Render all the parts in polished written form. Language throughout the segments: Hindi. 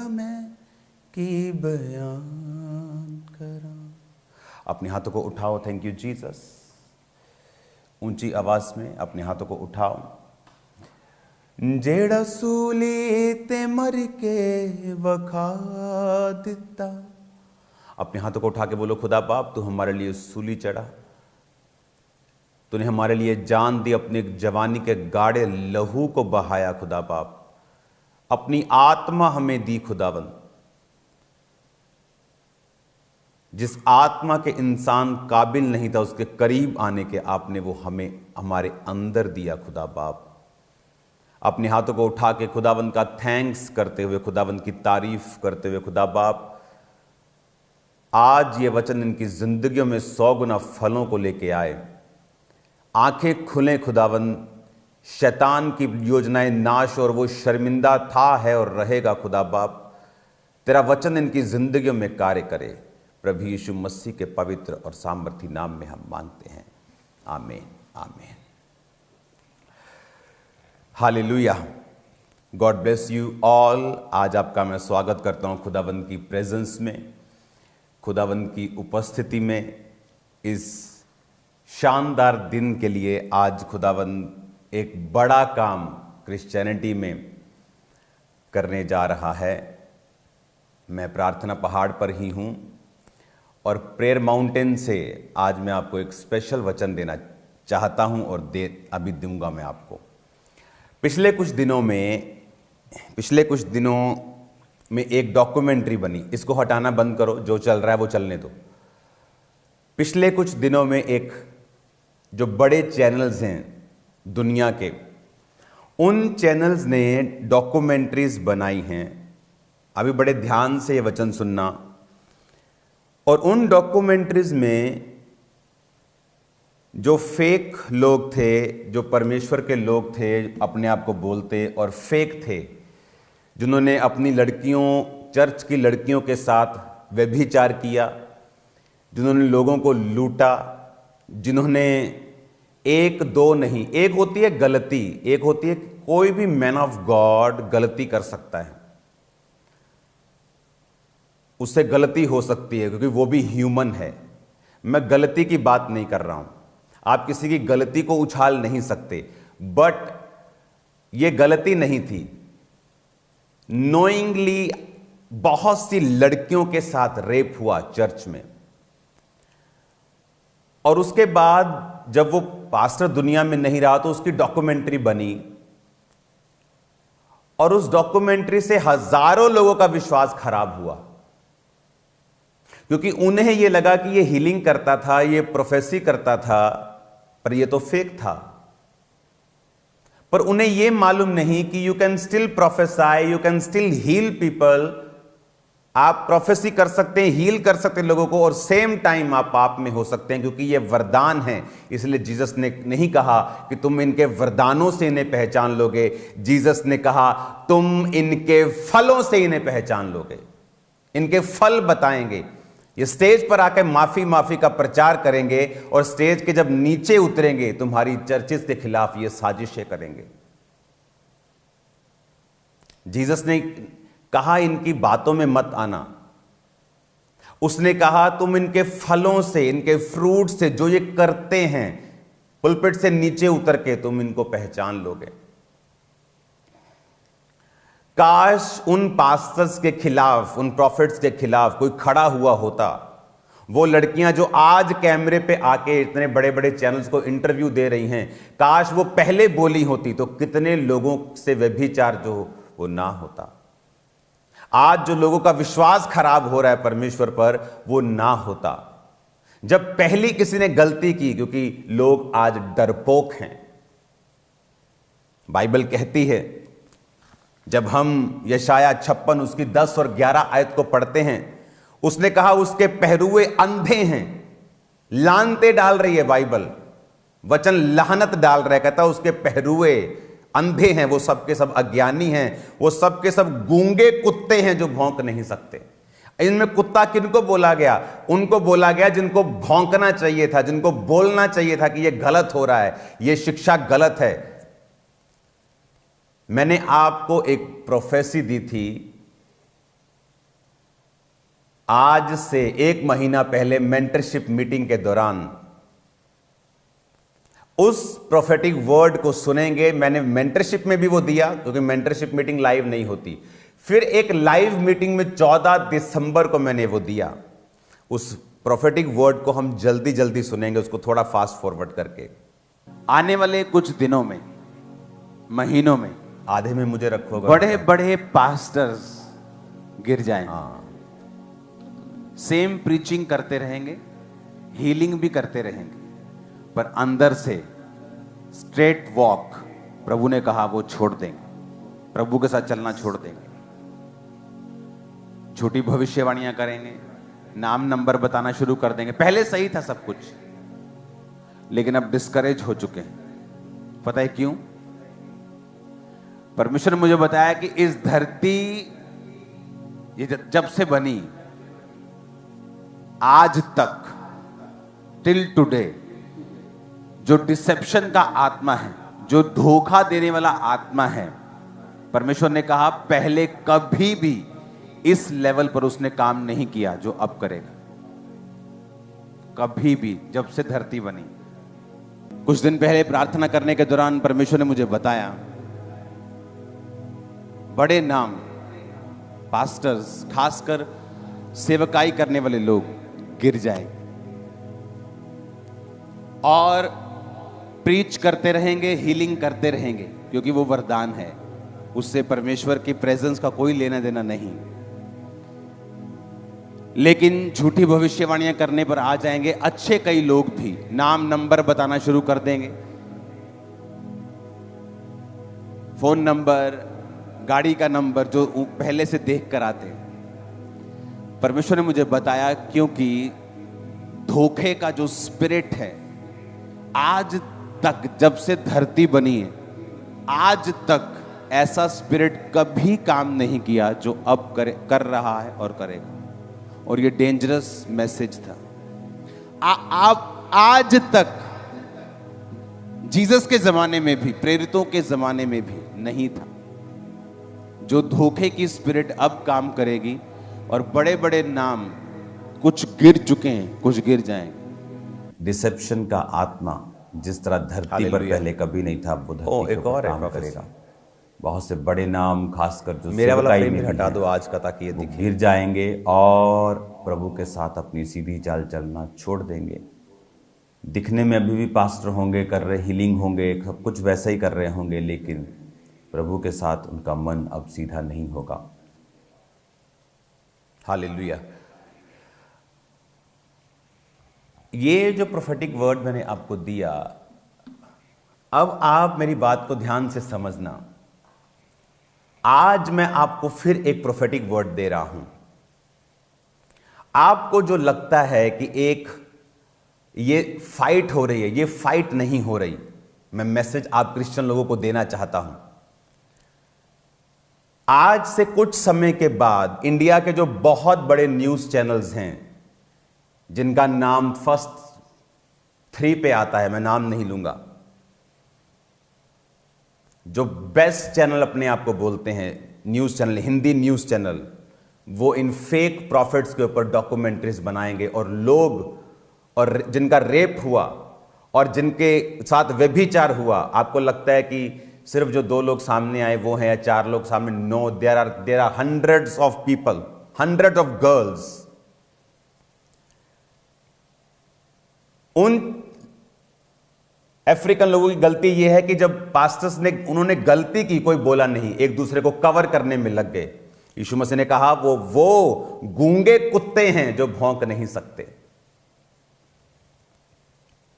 मैं की बयान करा। अपने हाथों को उठाओ। Thank you Jesus. ऊंची आवाज में अपने हाथों को उठाओ। जेड़ा सूली ते मर के वखा दिता। अपने हाथों को उठा के बोलो, खुदा बाप तू हमारे लिए सूली चढ़ा, तूने हमारे लिए जान दी, अपने जवानी के गाढ़े लहू को बहाया। खुदा बाप अपनी आत्मा हमें दी खुदावंद, जिस आत्मा के इंसान काबिल नहीं था उसके करीब आने के, आपने वो हमें हमारे अंदर दिया। खुदा बाप अपने हाथों को उठा के खुदावंद का थैंक्स करते हुए, खुदावंद की तारीफ करते हुए, खुदा बाप आज ये वचन इनकी जिंदगियों में 100 गुना फलों को लेके आए। आंखें खुलें खुदावंद, शैतान की योजनाएं नाश और वो शर्मिंदा था, है और रहेगा। खुदा बाप तेरा वचन इनकी जिंदगियों में कार्य करे। प्रभु यीशु मसीह के पवित्र और सामर्थी नाम में हम मांगते हैं, आमीन आमीन। Hallelujah. God bless you all. आज आपका मैं स्वागत करता हूं खुदावंद की प्रेजेंस में, खुदावंद की उपस्थिति में। इस शानदार दिन के लिए आज खुदावंद एक बड़ा काम क्रिश्चियनिटी में करने जा रहा है। मैं प्रार्थना पहाड़ पर ही हूं और प्रेयर माउंटेन से आज मैं आपको एक स्पेशल वचन देना चाहता हूं और अभी दूंगा मैं आपको। पिछले कुछ दिनों में एक डॉक्यूमेंट्री बनी। इसको हटाना बंद करो, जो चल रहा है वो चलने दो। पिछले कुछ दिनों में एक जो बड़े चैनल्स हैं दुनिया के, उन चैनल्स ने डॉक्यूमेंट्रीज बनाई हैं। अभी बड़े ध्यान से ये वचन सुनना। और उन डॉक्यूमेंट्रीज में जो फेक लोग थे, जो परमेश्वर के लोग थे, अपने आप को बोलते और फेक थे, जिन्होंने अपनी लड़कियों, चर्च की लड़कियों के साथ व्यभिचार किया, जिन्होंने लोगों को लूटा, जिन्होंने एक दो नहीं, एक होती है गलती, एक होती है कोई भी मैन ऑफ गॉड गलती कर सकता है, उससे गलती हो सकती है क्योंकि वो भी ह्यूमन है। मैं गलती की बात नहीं कर रहा हूं, आप किसी की गलती को उछाल नहीं सकते, बट ये गलती नहीं थी। नोइंगली बहुत सी लड़कियों के साथ रेप हुआ चर्च में, और उसके बाद जब वो पास्टर दुनिया में नहीं रहा तो उसकी डॉक्यूमेंट्री बनी, और उस डॉक्यूमेंट्री से हजारों लोगों का विश्वास खराब हुआ, क्योंकि उन्हें यह लगा कि ये हीलिंग करता था, ये प्रोफेसी करता था, पर ये तो फेक था। पर उन्हें यह मालूम नहीं कि you can still prophesy, you can still heal people. आप प्रोफेसी कर सकते हैं, हील कर सकते हैं लोगों को, और सेम टाइम आप पाप में हो सकते हैं, क्योंकि ये वरदान है। इसलिए जीसस ने नहीं कहा कि तुम इनके वरदानों से इन्हें पहचान लोगे, जीसस ने कहा तुम इनके फलों से इन्हें पहचान लोगे, इनके फल बताएंगे। ये स्टेज पर आकर माफी का प्रचार करेंगे, और स्टेज के जब नीचे उतरेंगे तुम्हारी चर्चेस के खिलाफ ये साजिशें करेंगे। जीसस ने कहा इनकी बातों में मत आना, उसने कहा तुम इनके फलों से, इनके फ्रूट से, जो ये करते हैं, पुलपिट से नीचे उतर के तुम इनको पहचान लोगे। काश उन पास्टर्स के खिलाफ, उन प्रॉफिट्स के खिलाफ कोई खड़ा हुआ होता। वो लड़कियां जो आज कैमरे पे आके इतने बड़े बड़े चैनल्स को इंटरव्यू दे रही हैं, काश वो पहले बोली होती तो कितने लोगों से व्यभिचार जो वो ना होता। आज जो लोगों का विश्वास खराब हो रहा है परमेश्वर पर, वो ना होता जब पहली किसी ने गलती की, क्योंकि लोग आज डरपोक हैं। बाइबल कहती है, जब हम यशाया 56 उसकी 10 और 11 आयत को पढ़ते हैं, उसने कहा उसके पहरुए अंधे हैं। लानते डाल रही है बाइबल, वचन लानत डाल रहा है, कहता उसके पहरुए अंधे हैं, वो सब के सब अज्ञानी हैं, वो सब के सब गूंगे कुत्ते हैं जो भौंक नहीं सकते। इनमें कुत्ता किनको बोला गया? उनको बोला गया जिनको भौंकना चाहिए था, जिनको बोलना चाहिए था कि यह गलत हो रहा है, यह शिक्षा गलत है। मैंने आपको एक प्रोफेसी दी थी आज से 1 महीना पहले मेंटरशिप मीटिंग के दौरान उस प्रोफेटिक वर्ड को सुनेंगे। मैंने मेंटरशिप में भी वो दिया, क्योंकि मेंटरशिप मीटिंग लाइव नहीं होती। फिर एक लाइव मीटिंग में 14 दिसंबर को मैंने वो दिया। उस प्रोफेटिक वर्ड को हम जल्दी जल्दी सुनेंगे, उसको थोड़ा फास्ट फॉरवर्ड करके। आने वाले कुछ दिनों में, महीनों में, आधे में मुझे रखोगे, बड़े बड़े पास्टर्स गिर जाएंगे। सेम प्रीचिंग करते रहेंगे, हीलिंग भी करते रहेंगे, पर अंदर से स्ट्रेट वॉक प्रभु ने कहा वो छोड़ देंगे, प्रभु के साथ चलना छोड़ देंगे। छोटी भविष्यवाणियां करेंगे, नाम नंबर बताना शुरू कर देंगे। पहले सही था सब कुछ, लेकिन अब डिस्करेज हो चुके हैं। पता है क्यों? परमेश्वर ने मुझे बताया कि इस धरती ये जब से बनी आज तक, टिल टुडे, जो डिसेप्शन का आत्मा है, जो धोखा देने वाला आत्मा है, परमेश्वर ने कहा पहले कभी भी इस लेवल पर उसने काम नहीं किया जो अब करेगा। कभी भी, जब से धरती बनी। कुछ दिन पहले प्रार्थना करने के दौरान परमेश्वर ने मुझे बताया बड़े नाम, पास्टर्स, खासकर सेवकाई करने वाले लोग गिर जाएंगे और प्रीच करते रहेंगे, हीलिंग करते रहेंगे, क्योंकि वो वरदान है। उससे परमेश्वर की प्रेजेंस का कोई लेना देना नहीं। लेकिन झूठी भविष्यवाणियां करने पर आ जाएंगे अच्छे कई लोग भी, नाम नंबर बताना शुरू कर देंगे, फोन नंबर, गाड़ी का नंबर जो पहले से देख कर आते। परमेश्वर ने मुझे बताया क्योंकि धोखे का जो स्पिरिट है, आज तक जब से धरती बनी है, आज तक ऐसा स्पिरिट कभी काम नहीं किया जो अब कर रहा है और करेगा। और ये डेंजरस मैसेज था। आप आज तक जीसस के जमाने में भी, प्रेरितों के जमाने में भी नहीं था। जो धोखे की स्पिरिट अब काम करेगी और बड़े बड़े नाम कुछ गिर चुके हैं, कुछ गिर जाएंगे। डिसेप्शन का आत्मा जिस तरह धरती पर पहले कभी नहीं था, वो धरती एक और काम करेगा। बहुत से बड़े नाम, खासकर जो मेरा वाला फ्रेम हटा दो आज का, ताकि ये दिखे, गिर जाएंगे और प्रभु के साथ अपनी सीधी चाल चलना छोड़ देंगे। दिखने में अभी भी पास्टर होंगे, कर रहे हीलिंग होंगे, सब कुछ वैसा ही कर रहे होंगे, लेकिन प्रभु के साथ उनका मन अब सीधा नहीं होगा। हालेलुया। ये जो प्रोफेटिक वर्ड मैंने आपको दिया, अब आप मेरी बात को ध्यान से समझना। आज मैं आपको फिर एक प्रोफेटिक वर्ड दे रहा हूं। आपको जो लगता है कि एक ये फाइट हो रही है, ये फाइट नहीं हो रही। मैं मैसेज आप क्रिश्चियन लोगों को देना चाहता हूं। आज से कुछ समय के बाद इंडिया के जो बहुत बड़े न्यूज चैनल्स हैं, जिनका नाम फर्स्ट 3 पे आता है, मैं नाम नहीं लूंगा, जो बेस्ट चैनल अपने आप को बोलते हैं, news channel, Hindi news channel, वो इन फेक प्रॉफिट्स के ऊपर डॉक्यूमेंट्रीज बनाएंगे। और लोग, और जिनका रेप हुआ और जिनके साथ व्यभिचार हुआ, आपको लगता है कि सिर्फ जो 2 लोग सामने आए वो हैं, या 4 लोग सामने? No, there are hundreds of people, hundred of girls. उन अफ्रीकन लोगों की गलती यह है कि जब पास्टर्स ने, उन्होंने गलती की, कोई बोला नहीं, एक दूसरे को कवर करने में लग गए। यीशु मसीह ने कहा वो गूंगे कुत्ते हैं जो भौंक नहीं सकते।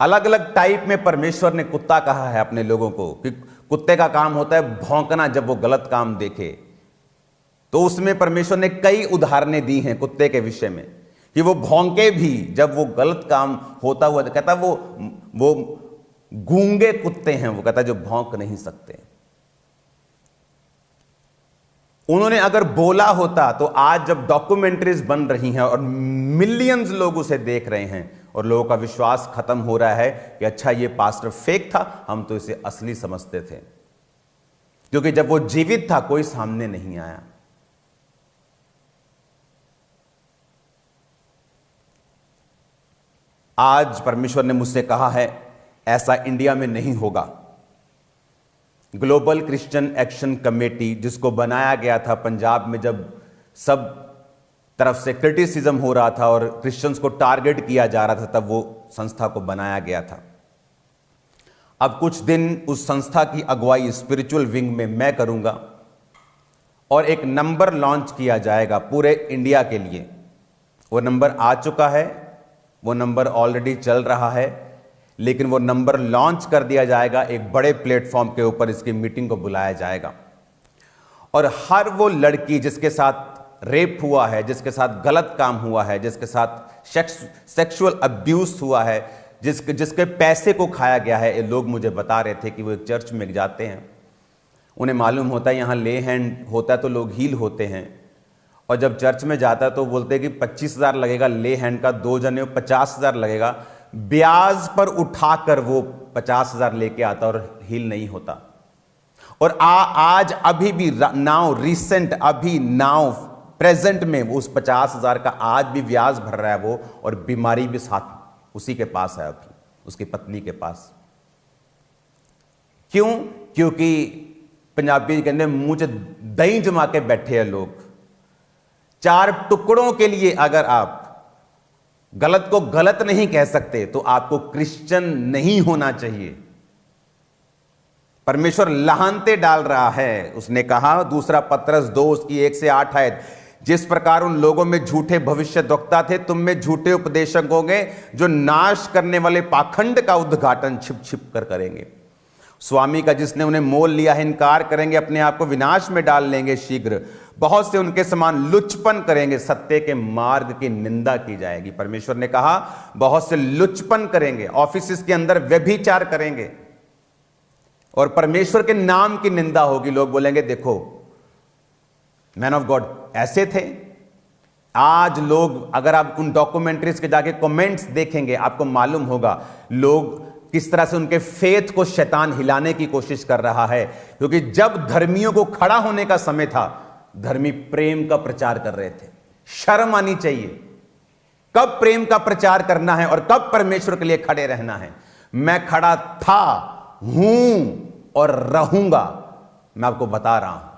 अलग अलग टाइप में परमेश्वर ने कुत्ता कहा है अपने लोगों को, कि कुत्ते का काम होता है भौंकना जब वो गलत काम देखे। तो उसमें परमेश्वर ने कई उदाहरणें दी हैं कुत्ते के विषय में, कि वो भौंके भी जब वो गलत काम होता हुआ। कहता वो गूंगे कुत्ते हैं, वो कहता जो भौंक नहीं सकते। उन्होंने अगर बोला होता तो आज जब डॉक्यूमेंट्रीज बन रही हैं और मिलियंस लोग उसे देख रहे हैं और लोगों का विश्वास खत्म हो रहा है कि अच्छा ये पास्टर फेक था, हम तो इसे असली समझते थे, क्योंकि जब वो जीवित था कोई सामने नहीं आया। आज परमेश्वर ने मुझसे कहा है ऐसा इंडिया में नहीं होगा। ग्लोबल क्रिश्चियन एक्शन कमेटी जिसको बनाया गया था पंजाब में, जब सब तरफ से क्रिटिसिज्म हो रहा था और क्रिश्चियंस को टारगेट किया जा रहा था, तब वो संस्था को बनाया गया था। अब कुछ दिन उस संस्था की अगुवाई स्पिरिचुअल विंग में मैं करूंगा और एक नंबर लॉन्च किया जाएगा पूरे इंडिया के लिए। वो नंबर आ चुका है, वो नंबर ऑलरेडी चल रहा है, लेकिन वो नंबर लॉन्च कर दिया जाएगा। एक बड़े प्लेटफॉर्म के ऊपर इसकी मीटिंग को बुलाया जाएगा और हर वो लड़की जिसके साथ रेप हुआ है, जिसके साथ गलत काम हुआ है, जिसके साथ सेक्सुअल अब्यूज हुआ है, जिसके पैसे को खाया गया है। ये लोग मुझे बता रहे थे कि वो एक चर्च में जाते हैं, उन्हें मालूम होता है यहाँ ले हैंड होता है तो लोग हील होते हैं, और जब चर्च में जाता है तो बोलते हैं कि 25,000 लगेगा ले हैंड का, 2 जने 50,000 लगेगा। ब्याज पर उठाकर वो 50,000 लेके आता और हील नहीं होता। और आज अभी भी नाउ रिसेंट अभी नाउ प्रेजेंट में उस 50,000 का आज भी ब्याज भर रहा है वो, और बीमारी भी साथ उसी के पास है, अभी उसकी पत्नी के पास। क्यों? क्योंकि पंजाबी कहते मुंह च दही जमा के बैठे हैं लोग। 4 टुकड़ों के लिए अगर आप गलत को गलत नहीं कह सकते तो आपको क्रिश्चियन नहीं होना चाहिए। परमेश्वर लाहनते डाल रहा है। उसने कहा, दूसरा पत्रस 2 उसकी 1 से 8 आयत, जिस प्रकार उन लोगों में झूठे भविष्यद्वक्ता थे, तुम में झूठे उपदेशक होंगे जो नाश करने वाले पाखंड का उद्घाटन छिप छिप कर करेंगे। स्वामी का जिसने उन्हें मोल लिया है इनकार करेंगे, अपने आप को विनाश में डाल लेंगे शीघ्र। बहुत से उनके समान लुचपन करेंगे, सत्य के मार्ग की निंदा की जाएगी। परमेश्वर ने कहा बहुत से लुचपन करेंगे, ऑफिस के अंदर व्यभिचार करेंगे और परमेश्वर के नाम की निंदा होगी। लोग बोलेंगे देखो मैन ऑफ गॉड ऐसे थे। आज लोग, अगर आप उन डॉक्यूमेंट्रीज के जाके कमेंट्स देखेंगे, आपको मालूम होगा लोग किस तरह से उनके फेथ को शैतान हिलाने की कोशिश कर रहा है। क्योंकि जब धर्मियों को खड़ा होने का समय था, धर्मी प्रेम का प्रचार कर रहे थे। शर्म आनी चाहिए। कब प्रेम का प्रचार करना है और कब परमेश्वर के लिए खड़े रहना है। मैं खड़ा था, हूं और रहूंगा। मैं आपको बता रहा हूं,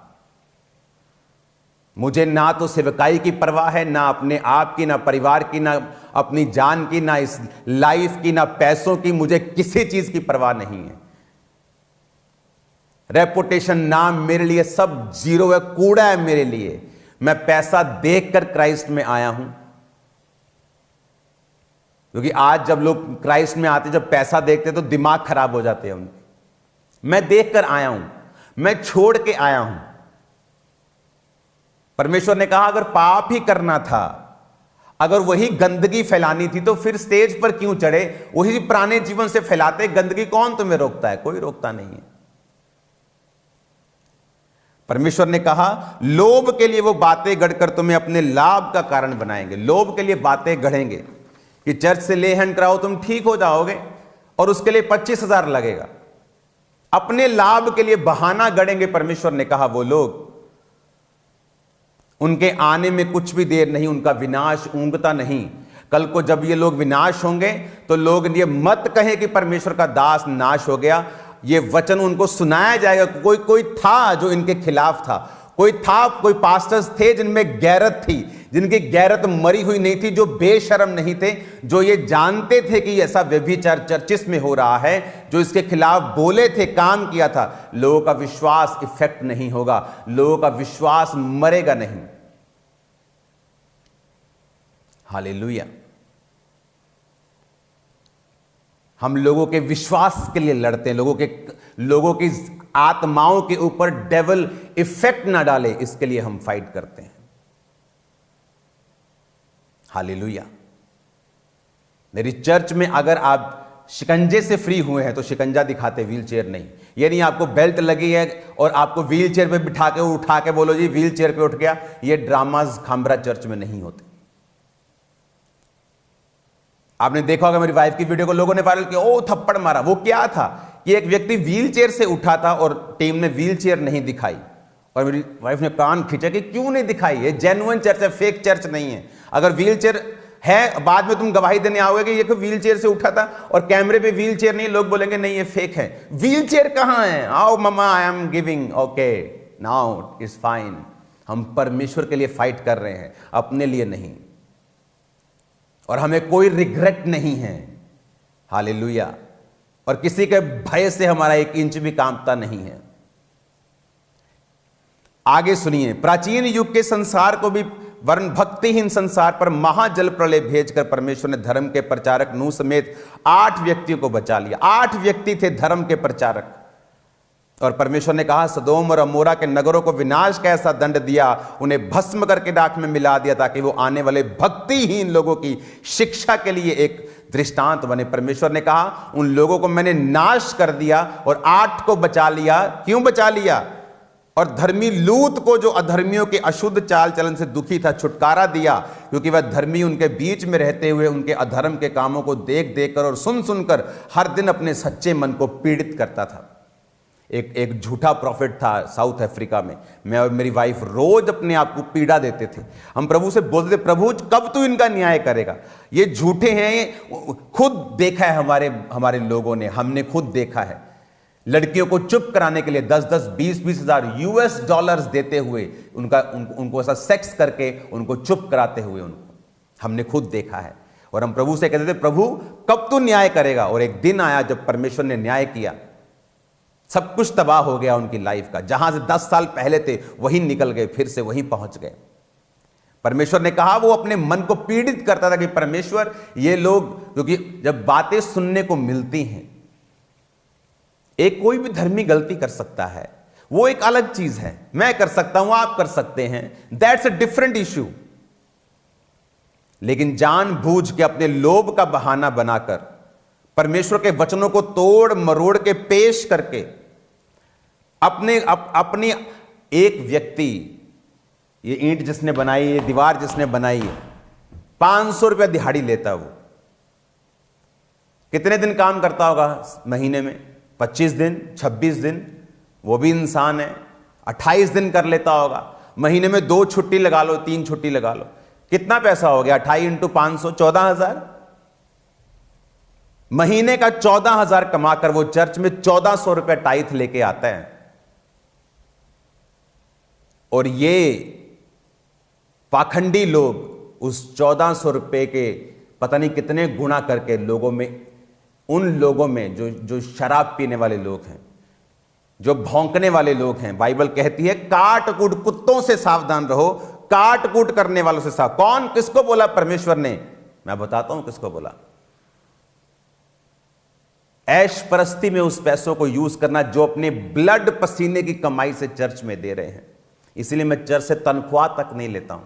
मुझे ना तो सेवकाई की परवाह है, ना अपने आप की, ना परिवार की, ना अपनी जान की, ना इस लाइफ की, ना पैसों की। मुझे किसी चीज की परवाह नहीं है। रेपुटेशन, नाम मेरे लिए सब जीरो है, कूड़ा है मेरे लिए। मैं पैसा देखकर क्राइस्ट में आया हूं। क्योंकि आज जब लोग क्राइस्ट में आते, जब पैसा देखते तो दिमाग खराब हो जाते हैं उनके। मैं देखकर आया हूं, मैं छोड़ के आया हूं। परमेश्वर ने कहा अगर पाप ही करना था, अगर वही गंदगी फैलानी थी, तो फिर स्टेज पर क्यों चढ़े? वही पुराने जीवन से फैलाते गंदगी। कौन तुम्हें रोकता है? कोई रोकता नहीं है। परमेश्वर ने कहा लोभ के लिए वो बातें गढ़कर तुम्हें अपने लाभ का कारण बनाएंगे। लोभ के लिए बातें गढ़ेंगे कि चर्च से ले हैंड कराओ तुम ठीक हो जाओगे, और उसके लिए 25,000 लगेगा। अपने लाभ के लिए बहाना गढ़ेंगे। परमेश्वर ने कहा वो लोग, उनके आने में कुछ भी देर नहीं, उनका विनाश ऊंघता नहीं। कल को जब ये लोग विनाश होंगे तो लोग ये मत कहें कि परमेश्वर का दास नाश हो गया। ये वचन उनको सुनाया जाएगा। कोई था जो इनके खिलाफ था, कोई पास्टर्स थे जिनमें गैरत थी, जिनकी गैरत मरी हुई नहीं थी, जो बेशर्म नहीं थे, जो ये जानते थे कि ऐसा व्यभिचार चर्चिस में हो रहा है, जो इसके खिलाफ बोले थे, काम किया था। लोगों का विश्वास इफेक्ट नहीं होगा, लोगों का विश्वास मरेगा नहीं। हालेलुया। हम लोगों के विश्वास के लिए लड़ते हैं, लोगों की आत्माओं के ऊपर डेविल इफेक्ट ना डाले, इसके लिए हम फाइट करते हैं। हालेलुया। मेरी चर्च में अगर आप शिकंजे से फ्री हुए हैं तो शिकंजा दिखाते, व्हील चेयर नहीं। ये नहीं आपको बेल्ट लगी है और आपको व्हील चेयर पे बिठा के उठा के बोलो जी व्हील चेयर पे उठ गया। ये ड्रामाज खामरा चर्च में नहीं होते। आपने देखा होगा मेरी वाइफ की वीडियो को लोगों ने वायरल किया, ओ थप्पड़ मारा। वो क्या था कि एक व्यक्ति व्हील चेयर से उठा था और टीम ने व्हील चेयर नहीं दिखाई, और मेरी वाइफ ने कान खींचा कि क्यों नहीं दिखाई। ये जेन्युइन चर्च है, फेक चर्च नहीं है। अगर व्हील चेयर है, बाद में तुम गवाही देने आओगे कि ये तो व्हील चेयर से उठा था और कैमरे पे व्हील चेयर नहीं, लोग बोलेंगे नहीं ये फेक है। व्हील चेयर कहां है? आओ मम्मा, I am giving, okay now it's fine. हम परमेश्वर के लिए फाइट कर रहे हैं, अपने लिए नहीं, और हमें कोई रिग्रेट नहीं है। हालेलुया। और किसी के भय से हमारा 1 इंच भी कांपता नहीं है। आगे सुनिए, प्राचीन युग के संसार को भी वर्ण भक्तिहीन संसार पर महाजल प्रलय भेजकर परमेश्वर ने धर्म के प्रचारक नूह समेत 8 व्यक्तियों को बचा लिया। 8 व्यक्ति थे धर्म के प्रचारक, और परमेश्वर ने कहा सदोम और अमोरा के नगरों को विनाश का ऐसा दंड दिया, उन्हें भस्म करके राख में मिला दिया, ताकि वो आने वाले भक्तिहीन लोगों की शिक्षा के लिए एक दृष्टांत बने। परमेश्वर ने कहा उन लोगों को मैंने नाश कर दिया और 8 को बचा लिया। क्यों बचा लिया? और धर्मी लूत को, जो अधर्मियों के अशुद्ध चाल चलन से दुखी था, छुटकारा दिया, क्योंकि वह धर्मी उनके बीच में रहते हुए उनके अधर्म के कामों को देख देख कर और सुन सुनकर हर दिन अपने सच्चे मन को पीड़ित करता था। एक झूठा प्रॉफिट था साउथ अफ्रीका में। मैं और मेरी वाइफ रोज अपने आप को पीड़ा देते थे। हम प्रभु से बोलते थे प्रभु कब तू इनका न्याय करेगा, ये झूठे हैं। खुद देखा है हमारे लोगों ने, हमने खुद देखा है लड़कियों को चुप कराने के लिए 10-10, 20-20 हजार US डॉलर्स देते हुए उनको ऐसा सेक्स करके उनको चुप कराते हुए हमने खुद देखा है। और हम प्रभु से कहते थे प्रभु कब तू न्याय करेगा। और एक दिन आया जब परमेश्वर ने न्याय किया, सब कुछ तबाह हो गया उनकी लाइफ का। जहां से 10 साल पहले थे वहीं निकल गए, फिर से वहीं पहुंच गए। परमेश्वर ने कहा, वो अपने मन को पीड़ित करता था कि परमेश्वर ये लोग, क्योंकि जब बातें सुनने को मिलती हैं, एक कोई भी धर्मी गलती कर सकता है, वो एक अलग चीज है। मैं कर सकता हूं, आप कर सकते हैं, दैट्स अ डिफरेंट इश्यू। लेकिन जानबूझ के अपने लोभ का बहाना बनाकर परमेश्वर के वचनों को तोड़ मरोड़ के पेश करके अपनी एक व्यक्ति, ये ईंट जिसने बनाई, ये दीवार जिसने बनाई, 500 रुपया दिहाड़ी लेता। वो कितने दिन काम करता होगा महीने में? 25 दिन, 26 दिन, वो भी इंसान है। 28 दिन कर लेता होगा, महीने में 2 छुट्टी लगा लो, 3 छुट्टी लगा लो, कितना पैसा हो गया? 28 × 500, 14,000। महीने का 14,000 कमाकर वो चर्च में 1400 रुपए टाइथ लेके आता है। और ये पाखंडी लोग उस 1400 रुपए के पता नहीं कितने गुना करके लोगों में, उन लोगों में जो शराब पीने वाले लोग हैं, जो भौंकने वाले लोग हैं, बाइबल कहती है काट कूट, कुत्तों से सावधान रहो, काट कूट करने वालों से सावधान। कौन, किसको बोला परमेश्वर ने? मैं बताता हूं किसको बोला। ऐश परस्ती में उस पैसों को यूज करना जो अपने ब्लड पसीने की कमाई से चर्च में दे रहे हैं। इसलिए मैं चर्च से तनख्वाह तक नहीं लेता हूं,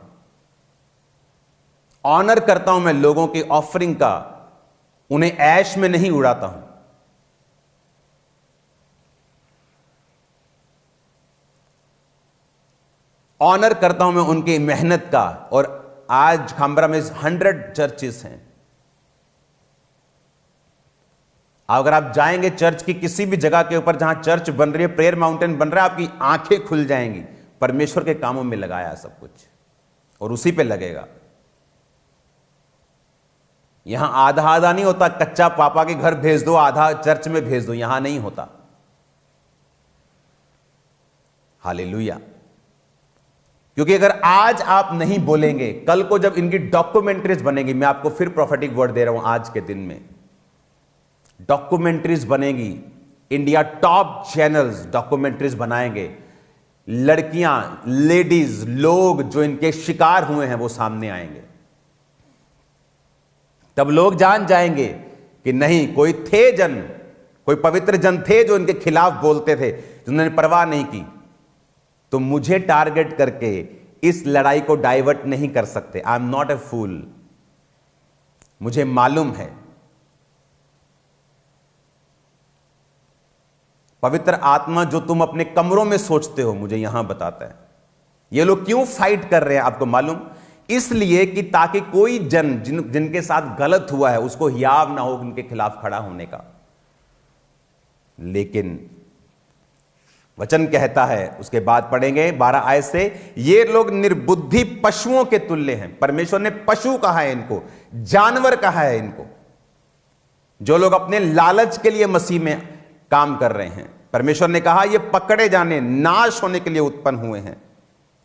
ऑनर करता हूं मैं लोगों की ऑफरिंग का, उन्हें ऐश में नहीं उड़ाता हूं। ऑनर करता हूं मैं उनकी मेहनत का। और आज खामबरा में 100 चर्चेस हैं। अगर आप जाएंगे चर्च की किसी भी जगह के ऊपर जहां चर्च बन रही है, प्रेयर माउंटेन बन रहा है, आपकी आंखें खुल जाएंगी। परमेश्वर के कामों में लगाया सब कुछ और उसी पे लगेगा। यहां आधा आधा नहीं होता, कच्चा पापा के घर भेज दो, आधा चर्च में भेज दो, यहां नहीं होता। हालेलुया। क्योंकि अगर आज आप नहीं बोलेंगे, कल को जब इनकी डॉक्यूमेंट्रीज बनेगी, मैं आपको फिर प्रोफेटिक वर्ड दे रहा हूं, आज के दिन में डॉक्यूमेंट्रीज बनेगी, इंडिया टॉप चैनल्स डॉक्यूमेंट्रीज बनाएंगे, लड़कियां, लेडीज, लोग जो इनके शिकार हुए हैं वो सामने आएंगे। तब लोग जान जाएंगे कि नहीं, कोई थे जन, कोई पवित्र जन थे जो इनके खिलाफ बोलते थे, जिन्होंने परवाह नहीं की। तो मुझे टारगेट करके इस लड़ाई को डाइवर्ट नहीं कर सकते। आई एम नॉट ए फूल। मुझे मालूम है पवित्र आत्मा जो तुम अपने कमरों में सोचते हो, मुझे यहां बताता है। ये लोग क्यों फाइट कर रहे हैं आपको मालूम? इसलिए कि ताकि कोई जन जिनके साथ गलत हुआ है उसको हियाव ना हो उनके खिलाफ खड़ा होने का। लेकिन वचन कहता है, उसके बाद पढ़ेंगे 12 आयत से, ये लोग निर्बुद्धि पशुओं के तुल्य हैं। परमेश्वर ने पशु कहा है इनको, जानवर कहा है इनको, जो लोग अपने लालच के लिए मसीह में काम कर रहे हैं। परमेश्वर ने कहा ये पकड़े जाने, नाश होने के लिए उत्पन्न हुए हैं।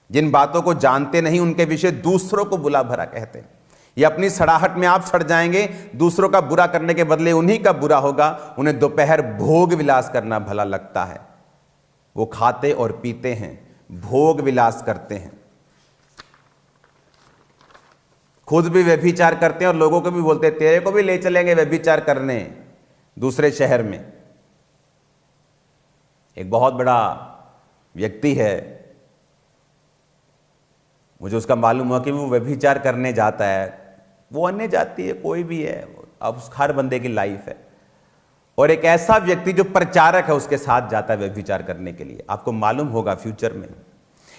जिन बातों को जानते नहीं उनके विषय दूसरों को बुरा भला कहते हैं। ये अपनी सड़ाहट में आप सड़ जाएंगे, दूसरों का बुरा करने के बदले उन्हीं का बुरा होगा। उन्हें दोपहर भोग विलास करना भला लगता है। वो खाते और पीते हैं, भोग विलास करते हैं, खुद भी व्यभिचार करते हैं और लोगों को भी बोलते हैं तेरे को भी ले चलेंगे व्यभिचार करने दूसरे शहर में। एक बहुत बड़ा व्यक्ति है, मुझे उसका मालूम हुआ कि वो व्यभिचार करने जाता है। वो अन्य जाति है, कोई भी है, अब हर बंदे की लाइफ है। और एक ऐसा व्यक्ति जो प्रचारक है उसके साथ जाता है व्यभिचार करने के लिए। आपको मालूम होगा फ्यूचर में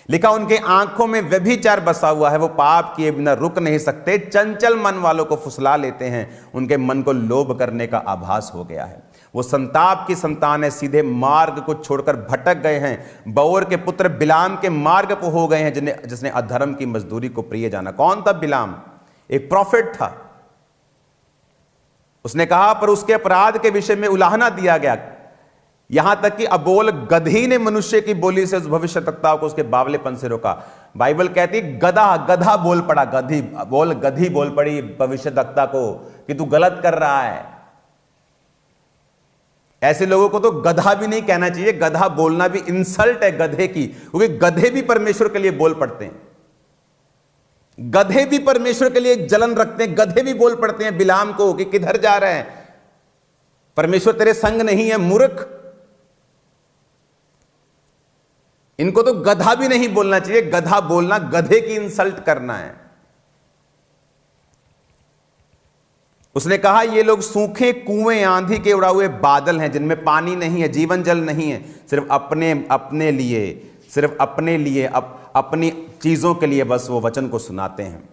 लिखा, उनके आंखों में व्यभिचार बसा हुआ है, वो पाप किए बिना रुक नहीं सकते, चंचल मन वालों को फुसला लेते हैं, उनके मन को लोभ करने का आभास हो गया है। वो संताप की संतान है, सीधे मार्ग को छोड़कर भटक गए हैं, बओर के पुत्र बिलाम के मार्ग पर हो गए हैं, जिसने अधर्म की मजदूरी को प्रिय जाना। कौन था बिलाम? एक प्रॉफिट था। उसने कहा, पर उसके अपराध के विषय में उलाहना दिया गया, यहां तक कि अबोल गधी ने मनुष्य की बोली से उस भविष्यद्वक्ता को उसके बावलेपन से रोका। बाइबल कहती गधा बोल पड़ा, गधी बोल पड़ी भविष्यद्वक्ता को कि तू गलत कर रहा है। ऐसे लोगों को तो गधा भी नहीं कहना चाहिए। गधा बोलना भी इंसल्ट है गधे की, क्योंकि गधे भी परमेश्वर के लिए बोल पड़ते हैं। गधे भी परमेश्वर के लिए जलन रखते हैं। गधे भी बोल पड़ते हैं बिलाम को कि किधर जा रहे हैं, परमेश्वर तेरे संग नहीं है मूर्ख। इनको तो गधा भी नहीं बोलना चाहिए। गधा बोलना गधे की इंसल्ट करना है। उसने कहा ये लोग सूखे कुएं, आंधी के उड़ा हुए बादल हैं, जिनमें पानी नहीं है, जीवन जल नहीं है, सिर्फ अपने लिए अपनी चीजों के लिए बस वो वचन को सुनाते हैं।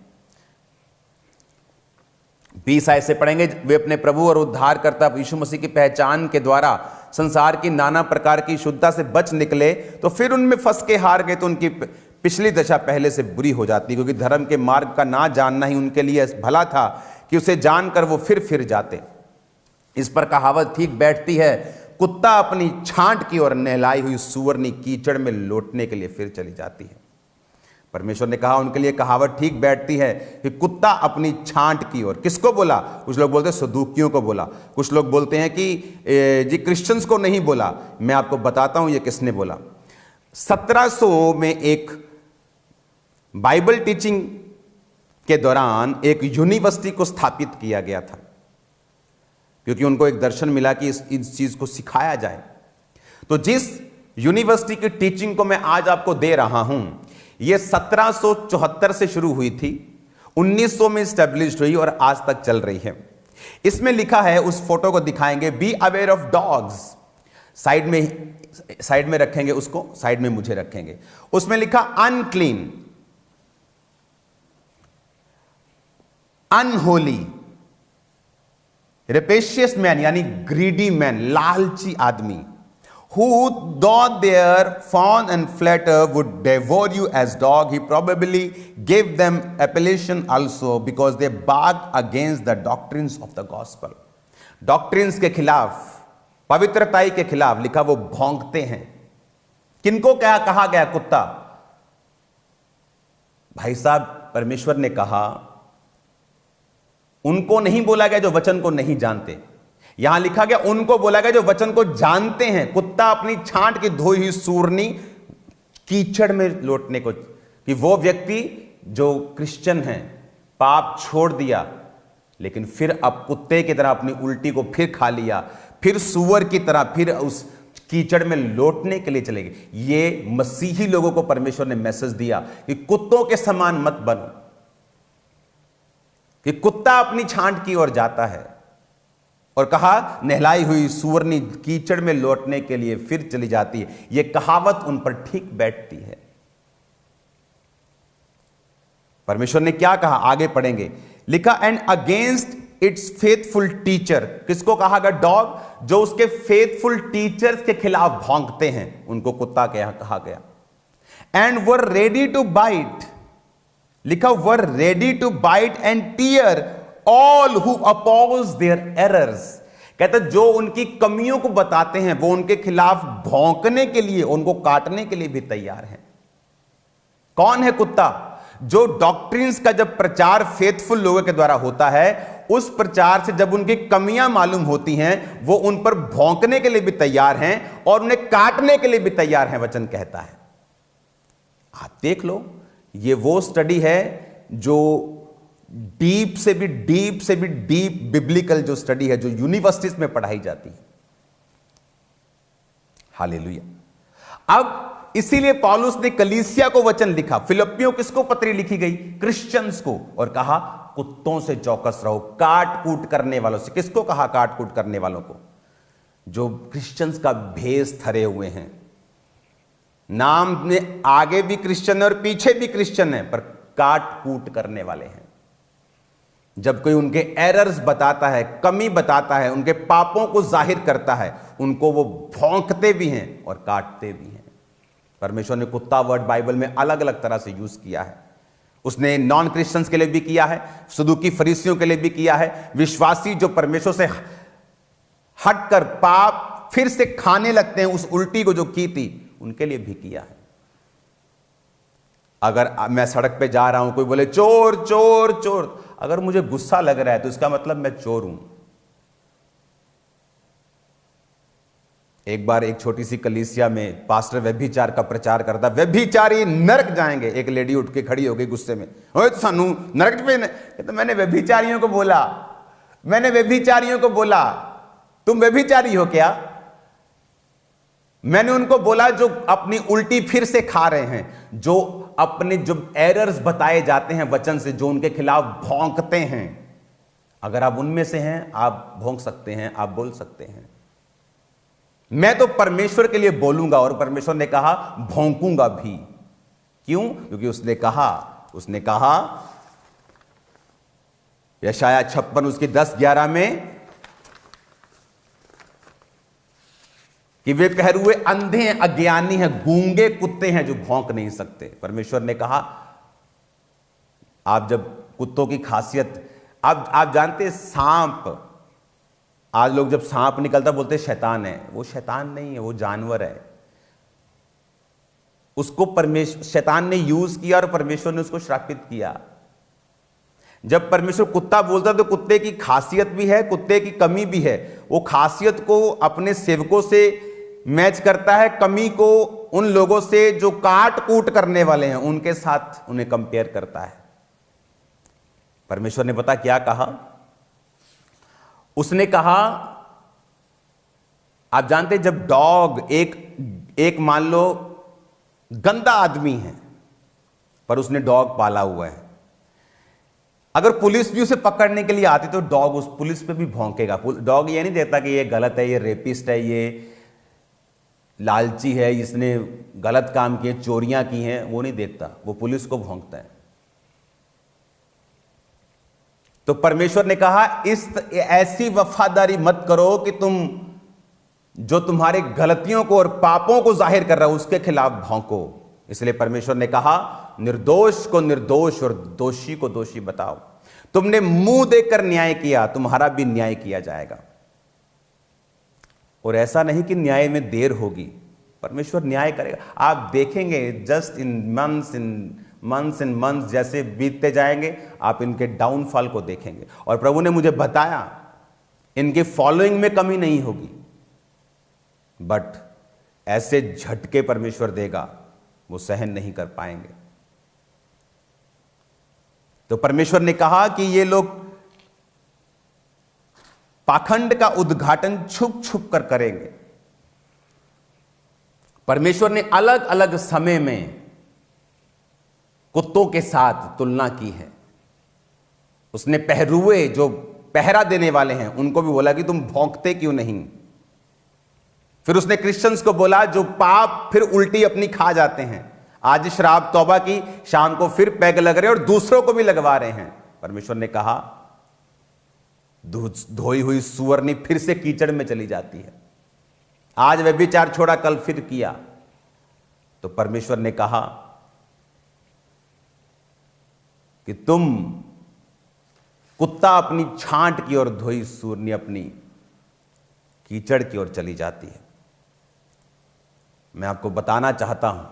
20 आयत से पढ़ेंगे, वे अपने प्रभु और उद्धारकर्ता यीशु मसीह की पहचान के द्वारा संसार की नाना प्रकार की शुद्धता से बच निकले, तो फिर उनमें फंस के हार गए, तो उनकी पिछली दशा पहले से बुरी हो जाती, क्योंकि धर्म के मार्ग का ना जानना ही उनके लिए भला था कि उसे जानकर वो फिर जाते। इस पर कहावत ठीक बैठती है, कुत्ता अपनी छांट की और नहलाई हुई सूअरनी कीचड़ में लौटने के लिए फिर चली जाती है। परमेश्वर ने कहा उनके लिए कहावत ठीक बैठती है कि कुत्ता अपनी छांट की ओर। किसको बोला? कुछ लोग बोलते हैं सदूकियों को बोला, कुछ लोग बोलते हैं कि जी क्रिश्चियंस को नहीं बोला। मैं आपको बताता हूं ये किसने बोला। 1700 में एक बाइबल टीचिंग के दौरान एक यूनिवर्सिटी को स्थापित किया गया था, क्योंकि उनको एक दर्शन मिला कि इस चीज को सिखाया जाए। तो जिस यूनिवर्सिटी की टीचिंग को मैं आज आपको दे रहा हूं, यह 1774 से शुरू हुई थी, 1900 में स्टैब्लिश्ड हुई और आज तक चल रही है। इसमें लिखा है, उस फोटो को दिखाएंगे, B aware of dogs. Side में रखेंगे उसको, साइड में मुझे रखेंगे। उसमें लिखा अनक्लीन, अनहोली, रेपेशियस मैन यानी ग्रीडी मैन, लालची आदमी, who though their fawn and flatter would devour you as dog, he probably gave them appellation also because they barked against the doctrines of the gospel. Doctrines के खिलाफ, पवित्रताई के खिलाफ लिखा वो भौंकते हैं। किनको क्या कहा गया? कुत्ता। भाई साहब, परमेश्वर ने कहा, उनको नहीं बोला गया जो वचन को नहीं जानते। यहां लिखा गया उनको बोला गया जो वचन को जानते हैं। कुत्ता अपनी छांट की धोई हुई सूरनी कीचड़ में लौटने को, कि वो व्यक्ति जो क्रिश्चियन है, पाप छोड़ दिया, लेकिन फिर अब कुत्ते की तरह अपनी उल्टी को फिर खा लिया, फिर सूअर की तरह फिर उस कीचड़ में लौटने के लिए चले गए। ये मसीही लोगों को परमेश्वर ने मैसेज दिया कि कुत्तों के समान मत बनो, कि कुत्ता अपनी छांट की ओर जाता है, और कहा नहलाई हुई सूअरनी कीचड़ में लौटने के लिए फिर चली जाती है। यह कहावत उन पर ठीक बैठती है। परमेश्वर ने क्या कहा? आगे पढ़ेंगे, लिखा, and against it's faithful teacher. किसको कहा गया? डॉग। जो उसके फेथफुल टीचर्स के खिलाफ भौंकते हैं उनको कुत्ता कहा गया। And were ready to bite, लिखा were ready to bite and tear all who oppose their errors. कहते जो उनकी कमियों को बताते हैं वो उनके खिलाफ भौंकने के लिए, उनको काटने के लिए भी तैयार हैं। कौन है कुत्ता? जो डॉक्ट्रिन्स का जब प्रचार फेथफुल लोगों के द्वारा होता है, उस प्रचार से जब उनकी कमियां मालूम होती हैं, वो उन पर भौंकने के लिए भी तैयार हैं और उन्हें काटने के लिए भी तैयार हैं, वचन कहता है। आप देख लो, ये वो स्टडी है जो डीप से भी डीप बिब्लिकल जो स्टडी है, जो यूनिवर्सिटीज में पढ़ाई जाती है। हालेलुया। अब इसीलिए पौलुस ने कलीसिया को वचन लिखा। फिलिप्पियों किसको पत्री लिखी गई? क्रिश्चियंस को। और कहा कुत्तों से चौकस रहो, काट कूट करने वालों से। किसको कहा? काट कूट करने वालों को, जो क्रिश्चियंस का भेष धरे हुए हैं। नाम में आगे भी क्रिश्चियन है और पीछे भी क्रिश्चियन है, पर काट कूट करने वाले हैं। जब कोई उनके एरर्स बताता है, कमी बताता है, उनके पापों को जाहिर करता है, उनको वो भौंकते भी हैं और काटते भी हैं। परमेश्वर ने कुत्ता वर्ड बाइबल में अलग अलग तरह से यूज किया है। उसने नॉन क्रिश्चियंस के लिए भी किया है, सदूकी फरीसियों के लिए भी किया है, विश्वासी जो परमेश्वर से हटकर पाप फिर से खाने लगते हैं, उस उल्टी को जो की थी, उनके लिए भी किया है। अगर मैं सड़क पे जा रहा हूं, कोई बोले चोर चोर चोर, अगर मुझे गुस्सा लग रहा है तो इसका मतलब मैं चोर हूं। एक बार एक छोटी सी कलीसिया में पास्टर व्यभिचार का प्रचार करता, व्यभिचारी नरक जाएंगे। एक लेडी उठ के खड़ी हो गई गुस्से में, ओए तो सानू नरक पे। तो मैंने व्यभिचारियों को बोला तुम व्यभिचारी हो क्या? मैंने उनको बोला जो अपनी उल्टी फिर से खा रहे हैं, जो अपने जो एरर्स बताए जाते हैं वचन से, जो उनके खिलाफ भौंकते हैं, अगर आप उनमें से हैं, आप भौंक सकते हैं, आप बोल सकते हैं। मैं तो परमेश्वर के लिए बोलूंगा और परमेश्वर ने कहा भौंकूंगा भी। क्यों? क्योंकि उसने कहा यशाया 56 उसकी 10-11 में कि वे पहरुए अंधे हैं, अज्ञानी हैं, गूंगे कुत्ते हैं जो भौंक नहीं सकते। परमेश्वर ने कहा आप जब कुत्तों की खासियत, आप जानते सांप, आज लोग जब सांप निकलता बोलते शैतान है। वो शैतान नहीं है, वो जानवर है। उसको शैतान ने यूज किया और परमेश्वर ने उसको श्रापित किया। जब परमेश्वर कुत्ता बोलता तो कुत्ते की खासियत भी है, कुत्ते की कमी भी है। वो खासियत को अपने सेवकों से मैच करता है, कमी को उन लोगों से जो काट कूट करने वाले हैं उनके साथ उन्हें कंपेयर करता है। परमेश्वर ने पता क्या कहा? उसने कहा, आप जानते जब डॉग एक मान लो गंदा आदमी है पर उसने डॉग पाला हुआ है, अगर पुलिस भी उसे पकड़ने के लिए आती तो डॉग उस पुलिस पे भी भौंकेगा। डॉग ये नहीं देता कि ये गलत है, ये रेपिस्ट है, ये लालची है, इसने गलत काम किए, चोरियां की हैं, वो नहीं देखता, वो पुलिस को भौंकता है। तो परमेश्वर ने कहा ऐसी वफादारी मत करो कि तुम जो तुम्हारे गलतियों को और पापों को जाहिर कर रहा हो उसके खिलाफ भौंको। इसलिए परमेश्वर ने कहा निर्दोष को निर्दोष और दोषी को दोषी बताओ। तुमने मुंह देकर न्याय किया, तुम्हारा भी न्याय किया जाएगा। और ऐसा नहीं कि न्याय में देर होगी, परमेश्वर न्याय करेगा। आप देखेंगे जस्ट इन मंथ्स जैसे बीतते जाएंगे आप इनके डाउनफॉल को देखेंगे। और प्रभु ने मुझे बताया इनके फॉलोइंग में कमी नहीं होगी, बट ऐसे झटके परमेश्वर देगा वो सहन नहीं कर पाएंगे। तो परमेश्वर ने कहा कि ये लोग पाखंड का उद्घाटन छुप छुप कर करेंगे। परमेश्वर ने अलग अलग समय में कुत्तों के साथ तुलना की है। उसने पहरुए जो पहरा देने वाले हैं उनको भी बोला कि तुम भौंकते क्यों नहीं। फिर उसने क्रिश्चियंस को बोला जो पाप फिर उल्टी अपनी खा जाते हैं, आज शराब तौबा की, शाम को फिर पैग लग रहे और दूसरों को भी लगवा रहे हैं। परमेश्वर ने कहा धोई हुई सुअरनी फिर से कीचड़ में चली जाती है। आज व्यभिचार छोड़ा, कल फिर किया। तो परमेश्वर ने कहा कि तुम कुत्ता अपनी छांट की ओर, धोई सुअरनी अपनी कीचड़ की ओर चली जाती है। मैं आपको बताना चाहता हूं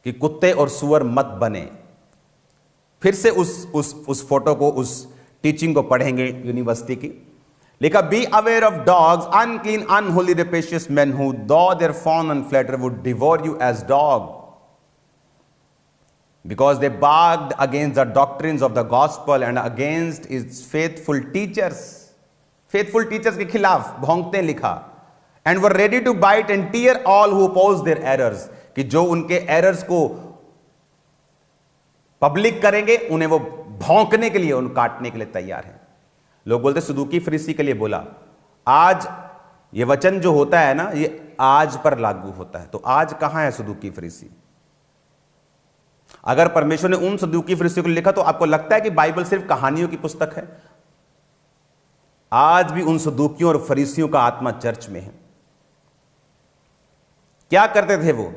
कि कुत्ते और सुअर मत बने। फिर से उस फोटो को, उस टीचिंग को पढ़ेंगे यूनिवर्सिटी की। लिखा, be aware of dogs, unclean unholy rapacious man who do their fawn and flatter would devour you as dog because they barked against the doctrines of the gospel and against its faithful teachers के खिलाफ भौंकते लिखा, and were ready to bite and tear all who oppose their errors, कि जो उनके एरर्स को पब्लिक करेंगे उन्हें वो भौंकने के लिए, उन काटने के लिए तैयार हैं। लोग बोलते सदूकी फरीसी के लिए बोला। आज ये वचन जो होता है ना, ये आज पर लागू होता है। तो आज कहां है सदूकी फरीसी? अगर परमेश्वर ने उन सदूकी फरीसियों को लिखा तो आपको लगता है कि बाइबल सिर्फ कहानियों की पुस्तक है? आज भी उन सदूकियों और फरीसियों का आत्मा चर्च में है। क्या करते थे वो?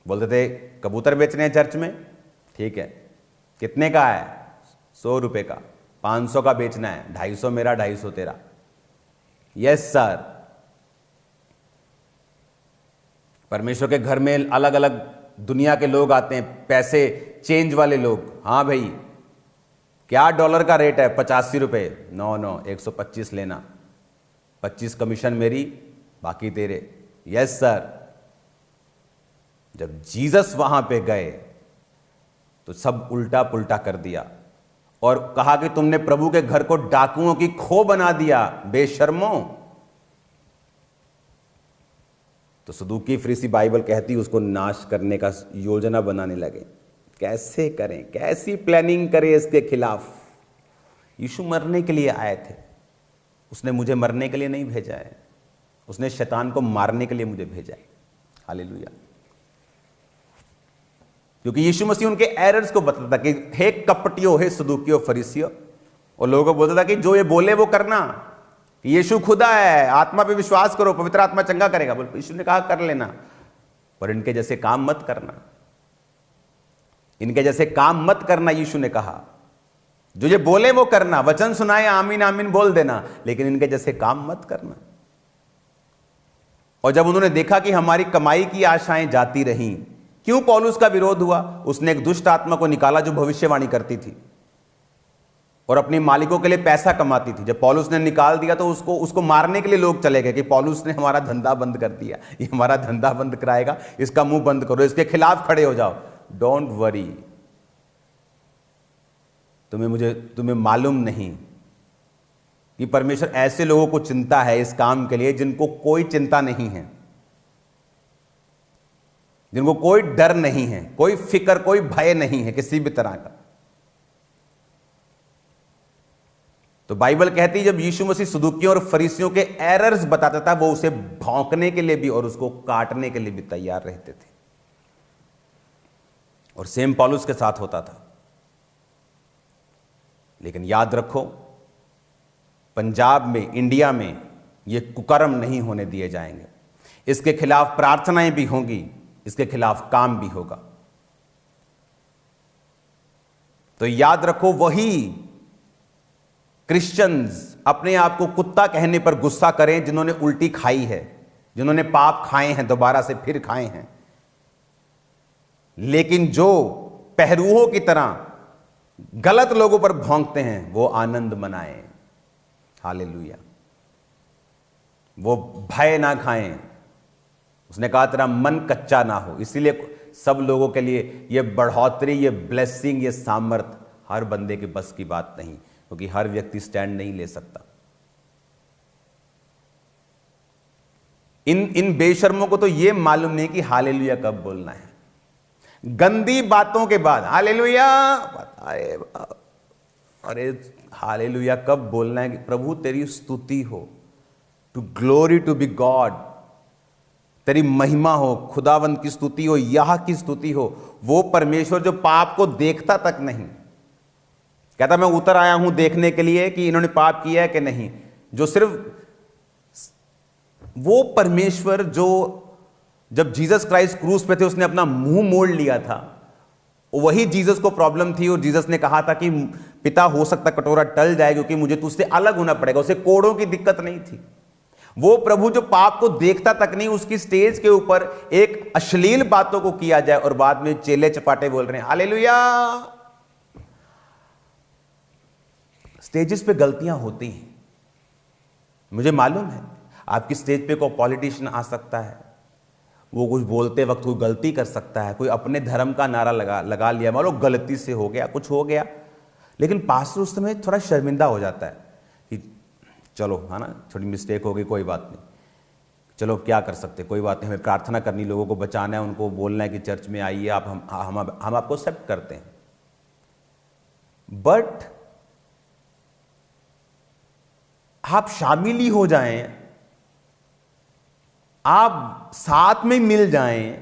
बोलते थे कबूतर बेचने हैं चर्च में, ठीक है, कितने का है? 100 रुपए का। 500 का बेचना है, 250 मेरा 250 तेरा। Yes sir. परमेश्वर के घर में अलग अलग दुनिया के लोग आते हैं, पैसे चेंज वाले लोग। हाँ भाई, क्या डॉलर का रेट है? 85 रुपए। नो 125 लेना, 25 कमीशन मेरी, बाकी तेरे। Yes sir. जब जीसस वहां पे गए तो सब उल्टा पुल्टा कर दिया और कहा कि तुमने प्रभु के घर को डाकुओं की खो बना दिया, बेशर्मों। तो सदूकी फरीसी, बाइबल कहती है, उसको नाश करने का योजना बनाने लगे। कैसे करें, कैसी प्लानिंग करें इसके खिलाफ? यीशु मरने के लिए आए थे, उसने मुझे मरने के लिए नहीं भेजा है, उसने शैतान को मारने के लिए मुझे भेजा है। हालेलुया। क्योंकि यीशु मसीह उनके एरर्स को बताता था कि हे कपटियों, हे सदूकियों, फरीसियों, और लोगों को बोलता था कि जो ये बोले वो करना, कि यीशु खुदा है, आत्मा पे विश्वास करो, पवित्र आत्मा चंगा करेगा। बोल, यीशु ने कहा कर लेना, पर इनके जैसे काम मत करना, इनके जैसे काम मत करना। यीशु ने कहा जो ये बोले वो करना, वचन सुनाए आमीन आमीन बोल देना, लेकिन इनके जैसे काम मत करना। और जब उन्होंने देखा कि हमारी कमाई की आशाएं जाती रहीं, क्यों पौलुस का विरोध हुआ? उसने एक दुष्ट आत्मा को निकाला जो भविष्यवाणी करती थी और अपने मालिकों के लिए पैसा कमाती थी। जब पौलुस ने निकाल दिया तो उसको मारने के लिए लोग चले गए कि पौलुस ने हमारा धंधा बंद कर दिया, ये हमारा धंधा बंद कराएगा, इसका मुंह बंद करो, इसके खिलाफ खड़े हो जाओ। डोंट वरी, तुम्हें मालूम नहीं कि परमेश्वर ऐसे लोगों को चिंता है इस काम के लिए जिनको कोई चिंता नहीं है, जिनको कोई डर नहीं है, कोई फिक्र, कोई भय नहीं है किसी भी तरह का। तो बाइबल कहती है जब यीशु मसीह सदूकियों और फरीसियों के एरर्स बताता था, वो उसे भौंकने के लिए भी और उसको काटने के लिए भी तैयार रहते थे। और सेम पौलुस के साथ होता था। लेकिन याद रखो, पंजाब में, इंडिया में ये कुकर्म नहीं होने दिए जाएंगे। इसके खिलाफ प्रार्थनाएं भी होंगी, इसके खिलाफ काम भी होगा। तो याद रखो, वही क्रिश्चियंस अपने आप को कुत्ता कहने पर गुस्सा करें जिन्होंने उल्टी खाई है, जिन्होंने पाप खाए हैं, दोबारा से फिर खाए हैं, लेकिन जो पहरूओं की तरह गलत लोगों पर भौंकते हैं वो आनंद मनाएं। हालेलुया। वो भय ना खाएं। उसने कहा तेरा मन कच्चा ना हो। इसीलिए सब लोगों के लिए ये बढ़ोतरी, ये ब्लेसिंग, ये सामर्थ हर बंदे के बस की बात नहीं, क्योंकि हर व्यक्ति स्टैंड नहीं ले सकता। इन बेशर्मों को तो ये मालूम नहीं कि हालेलुया कब बोलना है। गंदी बातों के बाद हालेलुया, अरे हालेलुया कब बोलना है? प्रभु तेरी स्तुति हो, to glory to be God, तेरी महिमा हो, खुदावंत की स्तुति हो, यह की स्तुति हो। वो परमेश्वर जो पाप को देखता तक नहीं, कहता मैं उतर आया हूं देखने के लिए कि इन्होंने पाप किया है कि नहीं। जो सिर्फ वो परमेश्वर जो जब जीसस क्राइस्ट क्रूस पे थे उसने अपना मुंह मोड़ लिया था, वही जीसस को प्रॉब्लम थी और जीसस ने कहा था कि पिता हो सकता कटोरा टल जाए क्योंकि मुझे तुझसे अलग होना पड़ेगा। उसे कोड़ों की दिक्कत नहीं थी। वो प्रभु जो पाप को देखता तक नहीं, उसकी स्टेज के ऊपर एक अश्लील बातों को किया जाए और बाद में चेले चपाटे बोल रहे हैं हालेलुया। स्टेजेस पे गलतियां होती हैं, मुझे मालूम है। आपकी स्टेज पे कोई पॉलिटिशियन आ सकता है, वो कुछ बोलते वक्त कोई गलती कर सकता है, कोई अपने धर्म का नारा लगा लिया, मान लो गलती से हो गया, कुछ हो गया, लेकिन पास्टर उस समय थोड़ा शर्मिंदा हो जाता है कि चलो है ना, थोड़ी मिस्टेक हो गई, कोई बात नहीं, चलो क्या कर सकते, कोई बात नहीं, हमें प्रार्थना करनी, लोगों को बचाना है, उनको बोलना है कि चर्च में आइए आप, हम आपको एक्सेप्ट करते हैं। बट आप शामिल ही हो जाएं, आप साथ में मिल जाएं,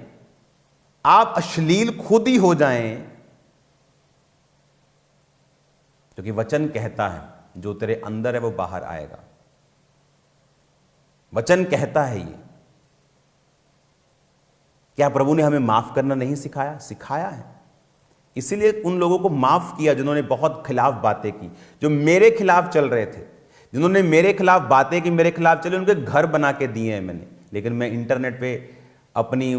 आप अश्लील खुद ही हो जाएं, क्योंकि वचन कहता है जो तेरे अंदर है वो बाहर आएगा। वचन कहता है ये। क्या प्रभु ने हमें माफ करना नहीं सिखाया? सिखाया है। इसीलिए उन लोगों को माफ किया जिन्होंने बहुत खिलाफ बातें की, जो मेरे खिलाफ चल रहे थे, जिन्होंने मेरे खिलाफ बातें की, मेरे खिलाफ चले, उनके घर बना के दिए हैं मैंने। लेकिन मैं इंटरनेट पे अपनी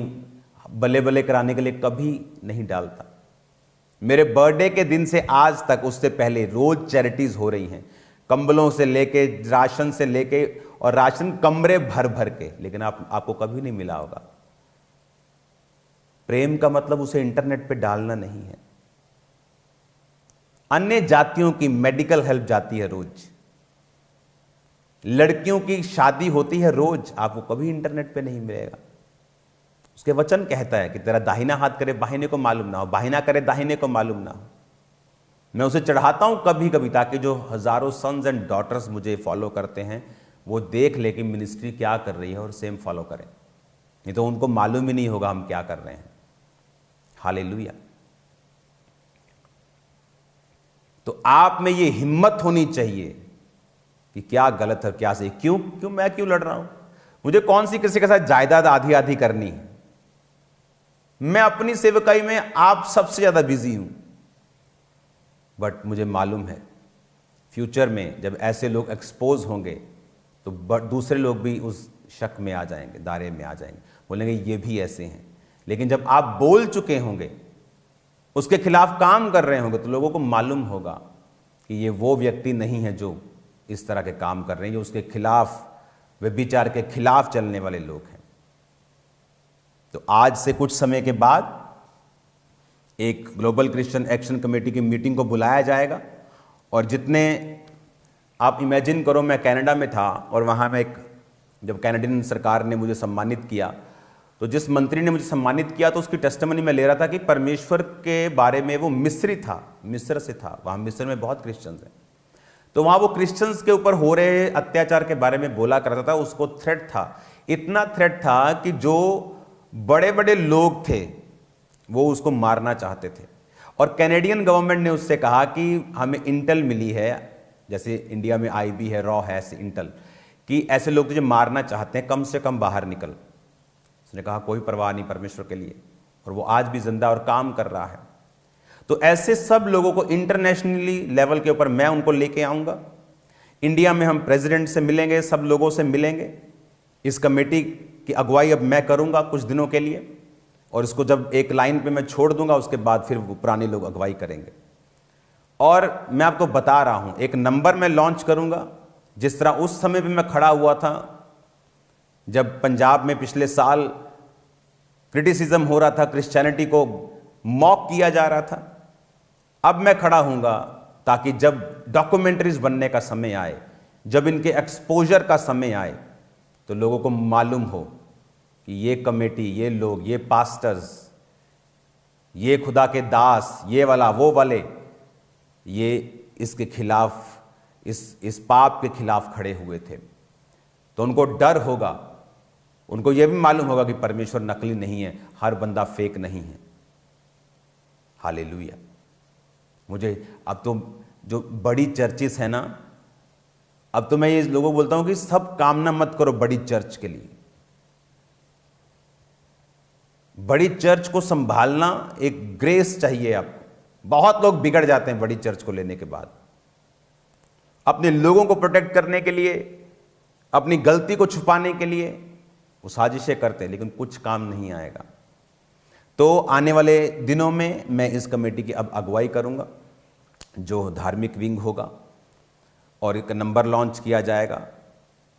बल्ले बल्ले कराने के लिए कभी नहीं डालता। मेरे बर्थडे के दिन से आज तक, उससे पहले रोज चैरिटीज हो रही हैं, कंबलों से लेके, राशन से लेके, और राशन कमरे भर भर के, लेकिन आपको कभी नहीं मिला होगा। प्रेम का मतलब उसे इंटरनेट पे डालना नहीं है। अन्य जातियों की मेडिकल हेल्प जाती है रोज, लड़कियों की शादी होती है रोज, आपको कभी इंटरनेट पे नहीं मिलेगा। उसके वचन कहता है कि तेरा दाहिना हाथ करे बाहिने को मालूम ना हो, बाहिना करे दाहिने को मालूम ना हो। मैं उसे चढ़ाता हूं कभी कभी, ताकि जो हजारों सन्स एंड डॉटर्स मुझे फॉलो करते हैं वो देख ले कि मिनिस्ट्री क्या कर रही है और सेम फॉलो करें, नहीं तो उनको मालूम ही नहीं होगा हम क्या कर रहे हैं। हालेलुया। तो आप में ये हिम्मत होनी चाहिए कि क्या गलत है क्या सही। क्यों मैं क्यों लड़ रहा हूं? मुझे कौन सी किसी के साथ जायदाद आधी आधी करनी है? मैं अपनी सेवकाई में आप सबसे ज्यादा बिजी हूं। बट मुझे मालूम है फ्यूचर में जब ऐसे लोग एक्सपोज होंगे तो दूसरे लोग भी उस शक में आ जाएंगे, दायरे में आ जाएंगे, बोलेंगे ये भी ऐसे हैं। लेकिन जब आप बोल चुके होंगे, उसके खिलाफ काम कर रहे होंगे, तो लोगों को मालूम होगा कि ये वो व्यक्ति नहीं है जो इस तरह के काम कर रहे हैं, ये उसके खिलाफ, व्यभिचार के खिलाफ चलने वाले लोग हैं। तो आज से कुछ समय के बाद एक ग्लोबल क्रिश्चियन एक्शन कमेटी की मीटिंग को बुलाया जाएगा, और जितने आप इमेजिन करो, मैं कनाडा में था और वहाँ में जब कैनेडियन सरकार ने मुझे सम्मानित किया, तो जिस मंत्री ने मुझे सम्मानित किया तो उसकी टेस्टिमनी मैं ले रहा था कि परमेश्वर के बारे में, वो मिस्री था, मिस्र से था, वहाँ मिस्र में बहुत क्रिश्चियंस हैं, तो वहाँ वो क्रिश्चियंस के ऊपर हो रहे अत्याचार के बारे में बोला करता था। उसको थ्रेट था, इतना थ्रेट था कि जो बड़े बड़े लोग थे वो उसको मारना चाहते थे। और कैनेडियन गवर्नमेंट ने उससे कहा कि हमें इंटेल मिली है, जैसे इंडिया में आईबी है, रॉ है, ऐसे इंटेल, कि ऐसे लोग तुझे मारना चाहते हैं, कम से कम बाहर निकल। उसने कहा कोई परवाह नहीं परमेश्वर के लिए, और वो आज भी जिंदा और काम कर रहा है। तो ऐसे सब लोगों को इंटरनेशनली लेवल के ऊपर मैं उनको लेके आऊंगा। इंडिया में हम प्रेसिडेंट से मिलेंगे, सब लोगों से मिलेंगे। इस कमेटी की अगुवाई अब मैं करूंगा कुछ दिनों के लिए, और इसको जब एक लाइन पे मैं छोड़ दूंगा, उसके बाद फिर वो पुराने लोग अगुवाई करेंगे। और मैं आपको बता रहा हूं, एक नंबर मैं लॉन्च करूंगा, जिस तरह उस समय पे मैं खड़ा हुआ था जब पंजाब में पिछले साल क्रिटिसिज्म हो रहा था, क्रिश्चियनिटी को मॉक किया जा रहा था। अब मैं खड़ा हूंगा ताकि जब डॉक्यूमेंट्रीज बनने का समय आए, जब इनके एक्सपोजर का समय आए, तो लोगों को मालूम हो कि ये कमेटी, ये लोग, ये पास्टर्स, ये खुदा के दास, ये वाला वो वाले, ये इसके खिलाफ, इस पाप के खिलाफ खड़े हुए थे। तो उनको डर होगा, उनको यह भी मालूम होगा कि परमेश्वर नकली नहीं है, हर बंदा फेक नहीं है। हालेलुया। मुझे अब तो जो बड़ी चर्चिस है ना, अब तो मैं ये लोगों को बोलता हूं कि सब कामना मत करो बड़ी चर्च के लिए। बड़ी चर्च को संभालना एक ग्रेस चाहिए आपको। बहुत लोग बिगड़ जाते हैं बड़ी चर्च को लेने के बाद। अपने लोगों को प्रोटेक्ट करने के लिए, अपनी गलती को छुपाने के लिए वो साजिशें करते हैं, लेकिन कुछ काम नहीं आएगा। तो आने वाले दिनों में मैं इस कमेटी की अब अगुवाई करूंगा, जो धार्मिक विंग होगा, और एक नंबर लॉन्च किया जाएगा।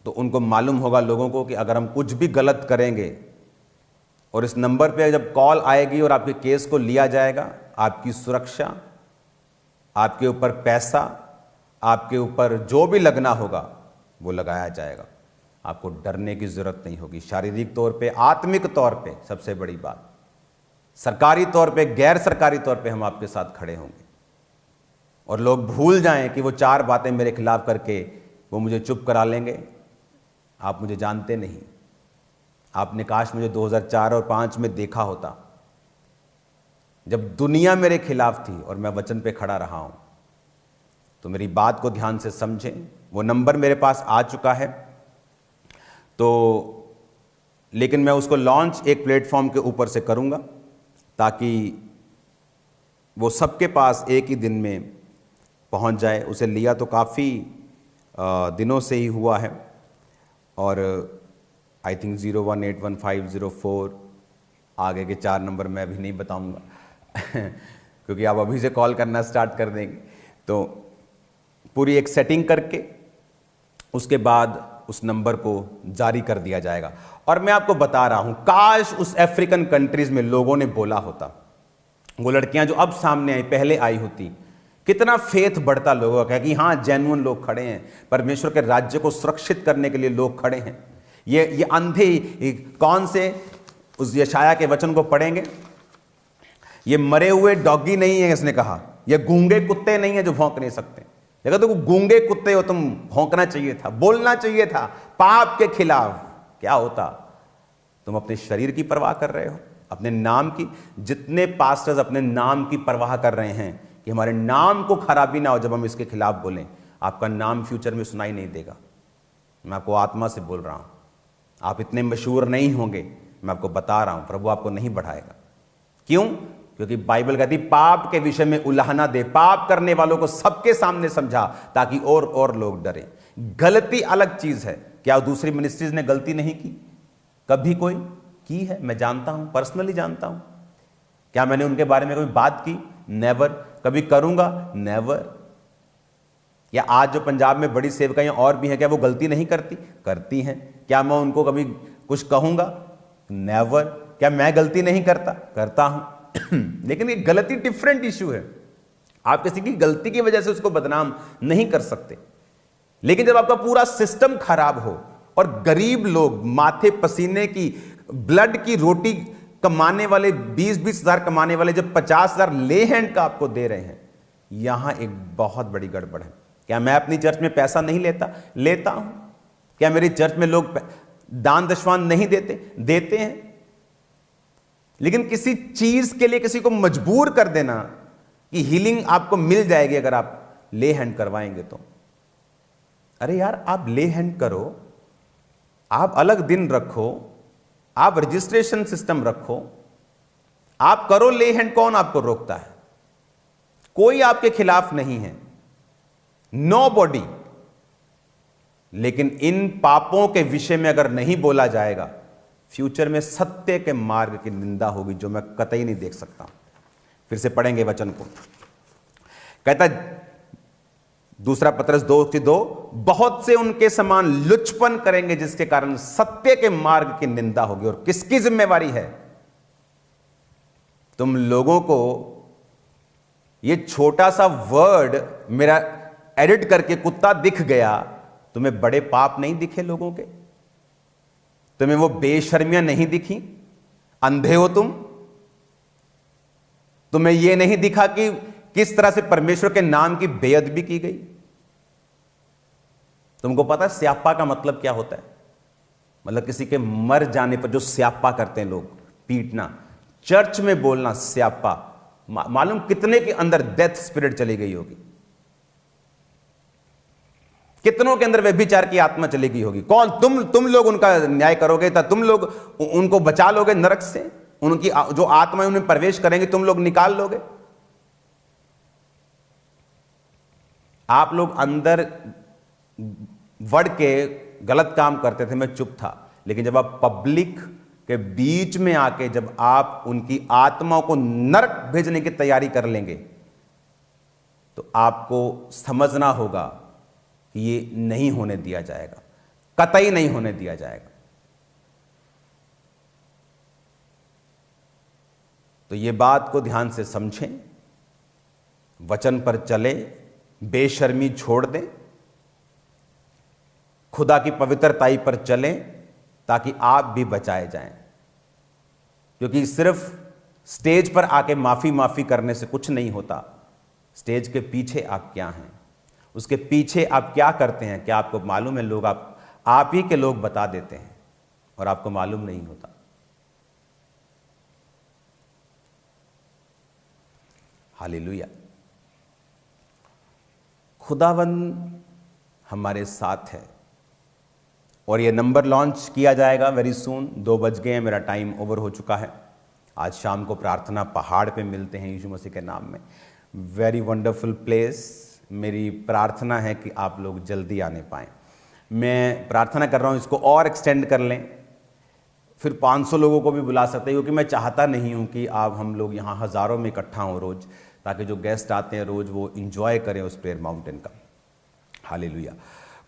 तो उनको मालूम होगा लोगों को कि अगर हम कुछ भी गलत करेंगे और इस नंबर पे जब कॉल आएगी और आपके केस को लिया जाएगा, आपकी सुरक्षा, आपके ऊपर पैसा, आपके ऊपर जो भी लगना होगा वो लगाया जाएगा। आपको डरने की जरूरत नहीं होगी, शारीरिक तौर पे, आत्मिक तौर पे, सबसे बड़ी बात सरकारी तौर पे, गैर सरकारी तौर पे हम आपके साथ खड़े होंगे। और लोग भूल जाएं कि वो 4 बातें मेरे खिलाफ करके वो मुझे चुप करा लेंगे। आप मुझे जानते नहीं। आपने काश मुझे 2004 और 5 में देखा होता, जब दुनिया मेरे खिलाफ थी और मैं वचन पे खड़ा रहा हूं। तो मेरी बात को ध्यान से समझें। वो नंबर मेरे पास आ चुका है, तो लेकिन मैं उसको लॉन्च एक प्लेटफॉर्म के ऊपर से करूंगा, ताकि वो सबके पास एक ही दिन में पहुंच जाए। उसे लिया तो काफ़ी दिनों से ही हुआ है, और आई थिंक 018150 आगे के 4 नंबर मैं अभी नहीं बताऊंगा क्योंकि आप अभी से कॉल करना स्टार्ट कर देंगे। तो पूरी एक सेटिंग करके उसके बाद उस नंबर को जारी कर दिया जाएगा। और मैं आपको बता रहा हूं, काश उस अफ्रीकन कंट्रीज में लोगों ने बोला होता, वो लड़कियां जो अब सामने आई पहले आई होती, कितना फेथ बढ़ता लोगों का कि हाँ जेन्युइन लोग खड़े हैं, परमेश्वर के राज्य को सुरक्षित करने के लिए लोग खड़े हैं। ये अंधे कौन से उस यशाया के वचन को पढ़ेंगे, ये मरे हुए डॉगी नहीं है, इसने कहा, ये गूंगे कुत्ते नहीं है जो भौंक नहीं सकते। देखो तो गूंगे कुत्ते हो तुम, भौंकना चाहिए था, बोलना चाहिए था पाप के खिलाफ। क्या होता? तुम अपने शरीर की परवाह कर रहे हो, अपने नाम की। जितने पास्टर्स अपने नाम की परवाह कर रहे हैं कि हमारे नाम को खराबी ना हो जब हम इसके खिलाफ बोलें, आपका नाम फ्यूचर में सुनाई नहीं देगा। मैं आपको आत्मा से बोल रहा हूं, आप इतने मशहूर नहीं होंगे। मैं आपको बता रहा हूं, प्रभु आपको नहीं बढ़ाएगा। क्यों? क्योंकि बाइबल कहती पाप के विषय में उलाहना दे, पाप करने वालों को सबके सामने समझा, ताकि और लोग डरें। गलती अलग चीज है। क्या दूसरी मिनिस्ट्रीज ने गलती नहीं की? कभी कोई की है? मैं जानता हूं, पर्सनली जानता हूं। क्या मैंने उनके बारे में कभी बात की? नेवर। कभी करूंगा? नेवर। या आज जो पंजाब में बड़ी सेवकाएं और भी हैं, क्या वो गलती नहीं करती? करती हैं। क्या मैं उनको कभी कुछ कहूंगा? नेवर। क्या मैं गलती नहीं करता? करता हूं लेकिन ये गलती डिफरेंट इश्यू है। आप किसी की गलती की वजह से उसको बदनाम नहीं कर सकते। लेकिन जब आपका पूरा सिस्टम खराब हो और गरीब लोग माथे पसीने की, ब्लड की रोटी कमाने वाले, 20-20 हजार कमाने वाले जब 50 हजार ले हैंड का आपको दे रहे हैं, यहां एक बहुत बड़ी गड़बड़ है। क्या मैं अपनी चर्च में पैसा नहीं लेता? लेता हूं। क्या मेरी चर्च में लोग दान दशवान नहीं देते? देते हैं। लेकिन किसी चीज के लिए किसी को मजबूर कर देना कि हीलिंग आपको मिल जाएगी अगर आप ले हैंड करवाएंगे तो, अरे यार आप ले हैंड करो, आप अलग दिन रखो, आप रजिस्ट्रेशन सिस्टम रखो, आप करो ले हैंड। कौन आपको रोकता है? कोई आपके खिलाफ नहीं है, नोबॉडी। लेकिन इन पापों के विषय में अगर नहीं बोला जाएगा, फ्यूचर में सत्य के मार्ग की निंदा होगी, जो मैं कतई नहीं देख सकता। फिर से पढ़ेंगे वचन को। कहता दूसरा पत्रस 2:2, बहुत से उनके समान लुचपन करेंगे जिसके कारण सत्य के मार्ग की निंदा होगी। और किसकी जिम्मेवारी है? तुम लोगों को ये छोटा सा वर्ड मेरा एडिट करके कुत्ता दिख गया, तुम्हें बड़े पाप नहीं दिखे लोगों के? तुम्हें वो बेशर्मियां नहीं दिखी? अंधे हो तुम? तुम्हें यह नहीं दिखा कि किस तरह से परमेश्वर के नाम की बेअदबी की गई? तुमको पता है स्यापा का मतलब क्या होता है? मतलब किसी के मर जाने पर जो स्यापा करते हैं लोग, पीटना। चर्च में बोलना स्यापा, मालूम कितने के अंदर डेथ स्पिरिट चली गई होगी। कितनों के अंदर व्यभिचार की आत्मा चली गई होगी? कौन? तुम लोग उनका न्याय करोगे? तुम लोग उनको बचा लोगे नरक से? उनकी जो आत्मा उनमें प्रवेश करेंगे तुम लोग निकाल लोगे? आप लोग अंदर बढ़ के गलत काम करते थे, मैं चुप था, लेकिन जब आप पब्लिक के बीच में आके जब आप उनकी आत्माओं को नरक भेजने की तैयारी कर लेंगे तो आपको समझना होगा कि ये नहीं होने दिया जाएगा, कतई नहीं होने दिया जाएगा। तो ये बात को ध्यान से समझें, वचन पर चलें, बेशर्मी छोड़ दें, खुदा की पवित्रताई पर चलें ताकि आप भी बचाए जाएं। क्योंकि सिर्फ स्टेज पर आके माफी करने से कुछ नहीं होता। स्टेज के पीछे आप क्या हैं, उसके पीछे आप क्या करते हैं, क्या आपको मालूम है? लोग आप ही के लोग बता देते हैं और आपको मालूम नहीं होता। हालेलुया। खुदावंद हमारे साथ है और ये नंबर लॉन्च किया जाएगा वेरी सून। 2 बज गए हैं, मेरा टाइम ओवर हो चुका है। आज शाम को प्रार्थना पहाड़ पे मिलते हैं यीशु मसीह के नाम में। Very wonderful place. मेरी प्रार्थना है कि आप लोग जल्दी आने पाएँ। मैं प्रार्थना कर रहा हूँ इसको और एक्सटेंड कर लें, फिर 500 लोगों को भी बुला सकते हैं, क्योंकि मैं चाहता नहीं हूँ कि आप हम लोग यहाँ हज़ारों में इकट्ठा हों रोज़, ताकि जो गेस्ट आते हैं रोज़ वो इंजॉय करें उस प्रेयर माउंटेन का। Hallelujah.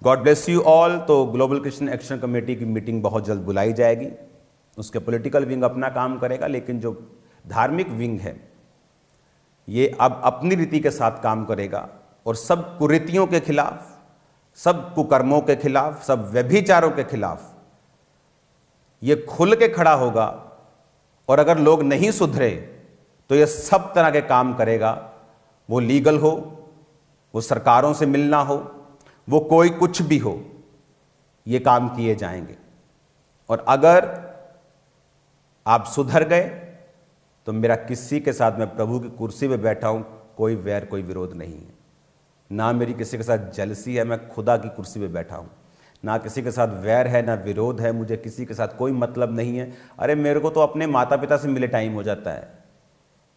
God bless you all. तो ग्लोबल क्रिश्चियन एक्शन कमेटी की मीटिंग बहुत जल्द बुलाई जाएगी। उसके पॉलिटिकल विंग अपना काम करेगा, लेकिन जो धार्मिक विंग है ये अब अपनी रीति के साथ काम करेगा और सब कुरीतियों के खिलाफ, सब कुकर्मों के खिलाफ, सब व्यभिचारों के खिलाफ ये खुल के खड़ा होगा। और अगर लोग नहीं सुधरे तो ये सब तरह के काम करेगा, वो लीगल हो, वो सरकारों से मिलना हो, वो कोई कुछ भी हो, ये काम किए जाएंगे। और अगर आप सुधर गए तो मेरा किसी के साथ, मैं प्रभु की कुर्सी पे बैठा हूं, कोई वैर कोई विरोध नहीं है। ना मेरी किसी के साथ जलसी है, मैं खुदा की कुर्सी पे बैठा हूं। ना किसी के साथ वैर है, ना विरोध है, मुझे किसी के साथ कोई मतलब नहीं है। अरे मेरे को तो अपने माता पिता से मिले टाइम हो जाता है,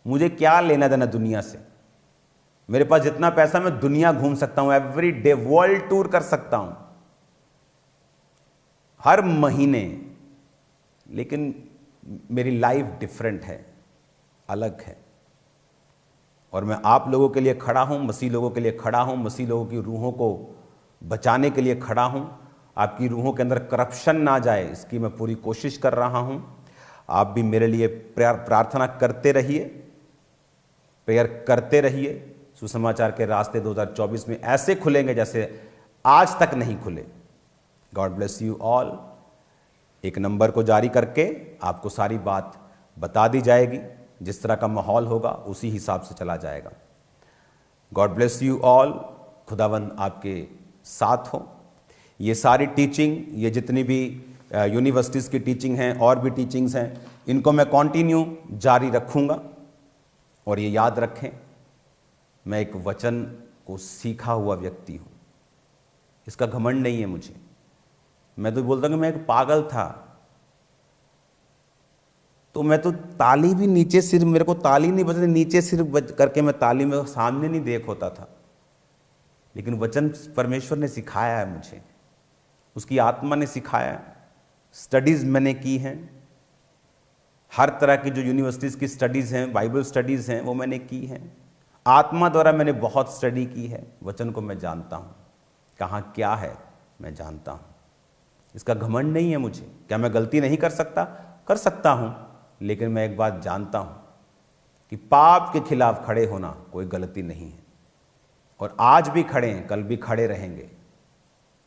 मुझे क्या लेना देना दुनिया से। मेरे पास जितना पैसा, मैं दुनिया घूम सकता हूं, एवरी डे वर्ल्ड टूर कर सकता हूं हर महीने, लेकिन मेरी लाइफ डिफरेंट है, अलग है। और मैं आप लोगों के लिए खड़ा हूं, मसीह लोगों के लिए खड़ा हूं, मसीह लोगों की रूहों को बचाने के लिए खड़ा हूं। आपकी रूहों के अंदर करप्शन ना जाए, इसकी मैं पूरी कोशिश कर रहा हूं। आप भी मेरे लिए प्रार्थना करते रहिए, प्रेयर करते रहिए। सुसमाचार के रास्ते 2024 में ऐसे खुलेंगे जैसे आज तक नहीं खुले। God bless you all. एक नंबर को जारी करके आपको सारी बात बता दी जाएगी, जिस तरह का माहौल होगा उसी हिसाब से चला जाएगा। God bless you all. खुदावंद आपके साथ हो। ये सारी टीचिंग, ये जितनी भी यूनिवर्सिटीज़ की टीचिंग हैं और भी टीचिंग्स हैं, इनको मैं कंटिन्यू जारी रखूँगा। और ये याद रखें, मैं एक वचन को सीखा हुआ व्यक्ति हूँ, इसका घमंड नहीं है मुझे। मैं तो बोलता हूँ कि मैं एक पागल था, तो मैं तो ताली भी नीचे सिर, मेरे को ताली नहीं बजती, नीचे सिर करके मैं ताली में सामने नहीं देख होता था। लेकिन वचन परमेश्वर ने सिखाया है मुझे, उसकी आत्मा ने सिखाया। स्टडीज़ मैंने की हैं, हर तरह की जो यूनिवर्सिटीज़ की स्टडीज़ हैं, बाइबल स्टडीज़ हैं, वो मैंने की हैं। आत्मा द्वारा मैंने बहुत स्टडी की है। वचन को मैं जानता हूँ, कहाँ क्या है मैं जानता हूँ। इसका घमंड नहीं है मुझे। क्या मैं गलती नहीं कर सकता? कर सकता हूँ, लेकिन मैं एक बात जानता हूँ कि पाप के खिलाफ खड़े होना कोई गलती नहीं है। और आज भी खड़े हैं, कल भी खड़े रहेंगे।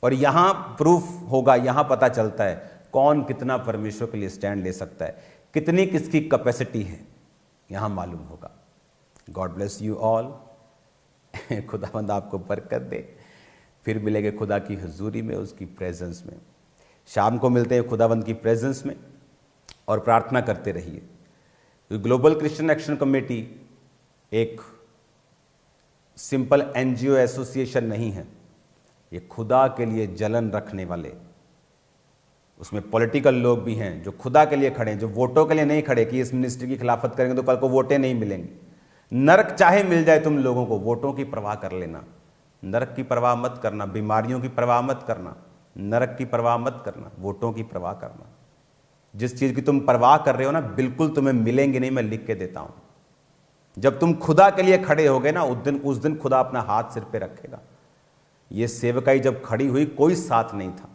और यहाँ प्रूफ होगा, यहाँ पता चलता है कौन कितना परमेश्वर के लिए स्टैंड ले सकता है, कितनी किसकी कैपेसिटी है, यहाँ मालूम होगा। God bless you all. खुदावंद आपको बरकत दे। फिर मिलेंगे खुदा की हुजूरी में, उसकी प्रेजेंस में। शाम को मिलते हैं खुदावंद की प्रेजेंस में, और प्रार्थना करते रहिए। ग्लोबल क्रिश्चियन एक्शन कमेटी एक सिंपल एनजीओ एसोसिएशन नहीं है। ये खुदा के लिए जलन रखने वाले, उसमें पॉलिटिकल लोग भी हैं जो खुदा के लिए खड़े हैं, जो वोटों के लिए नहीं खड़े कि इस मिनिस्ट्री की खिलाफत करेंगे तो कल को वोटें नहीं मिलेंगी। नरक चाहे मिल जाए तुम लोगों को, वोटों की परवाह कर लेना, नरक की परवाह मत करना, बीमारियों की परवाह मत करना, नरक की परवाह मत करना, वोटों की परवाह करना। जिस चीज की तुम परवाह कर रहे हो ना, बिल्कुल तुम्हें मिलेंगे नहीं, मैं लिख के देता हूं। जब तुम खुदा के लिए खड़े होगे ना, उस दिन खुदा अपना हाथ सिर पे रखेगा। ये सेवकाई जब खड़ी हुई, कोई साथ नहीं था।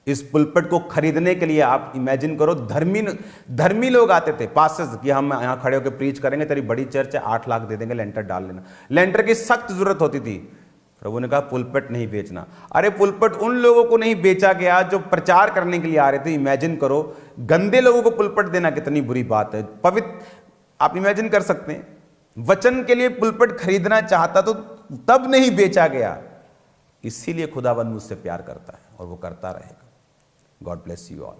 इस पुलपट को खरीदने के लिए आप इमेजिन करो, धर्मी लोग आते थे, पास्टर्स, कि हम यहां खड़े होकर प्रीच करेंगे, तेरी बड़ी चर्च है, 8 लाख दे देंगे, लेंटर डाल लेना। लेंटर की सख्त जरूरत होती थी। प्रभु ने कहा पुलपट नहीं बेचना। अरे पुलपट उन लोगों को नहीं बेचा गया जो प्रचार करने के लिए आ रहे थे। इमेजिन करो, गंदे लोगों को पुलपट देना कितनी बुरी बात है। पवित्र, आप इमेजिन कर सकते हैं, वचन के लिए पुलपट खरीदना चाहता तो तब नहीं बेचा गया। इसीलिए खुदावंद मुझसे प्यार करता है और वो करता रहेगा। God bless you all.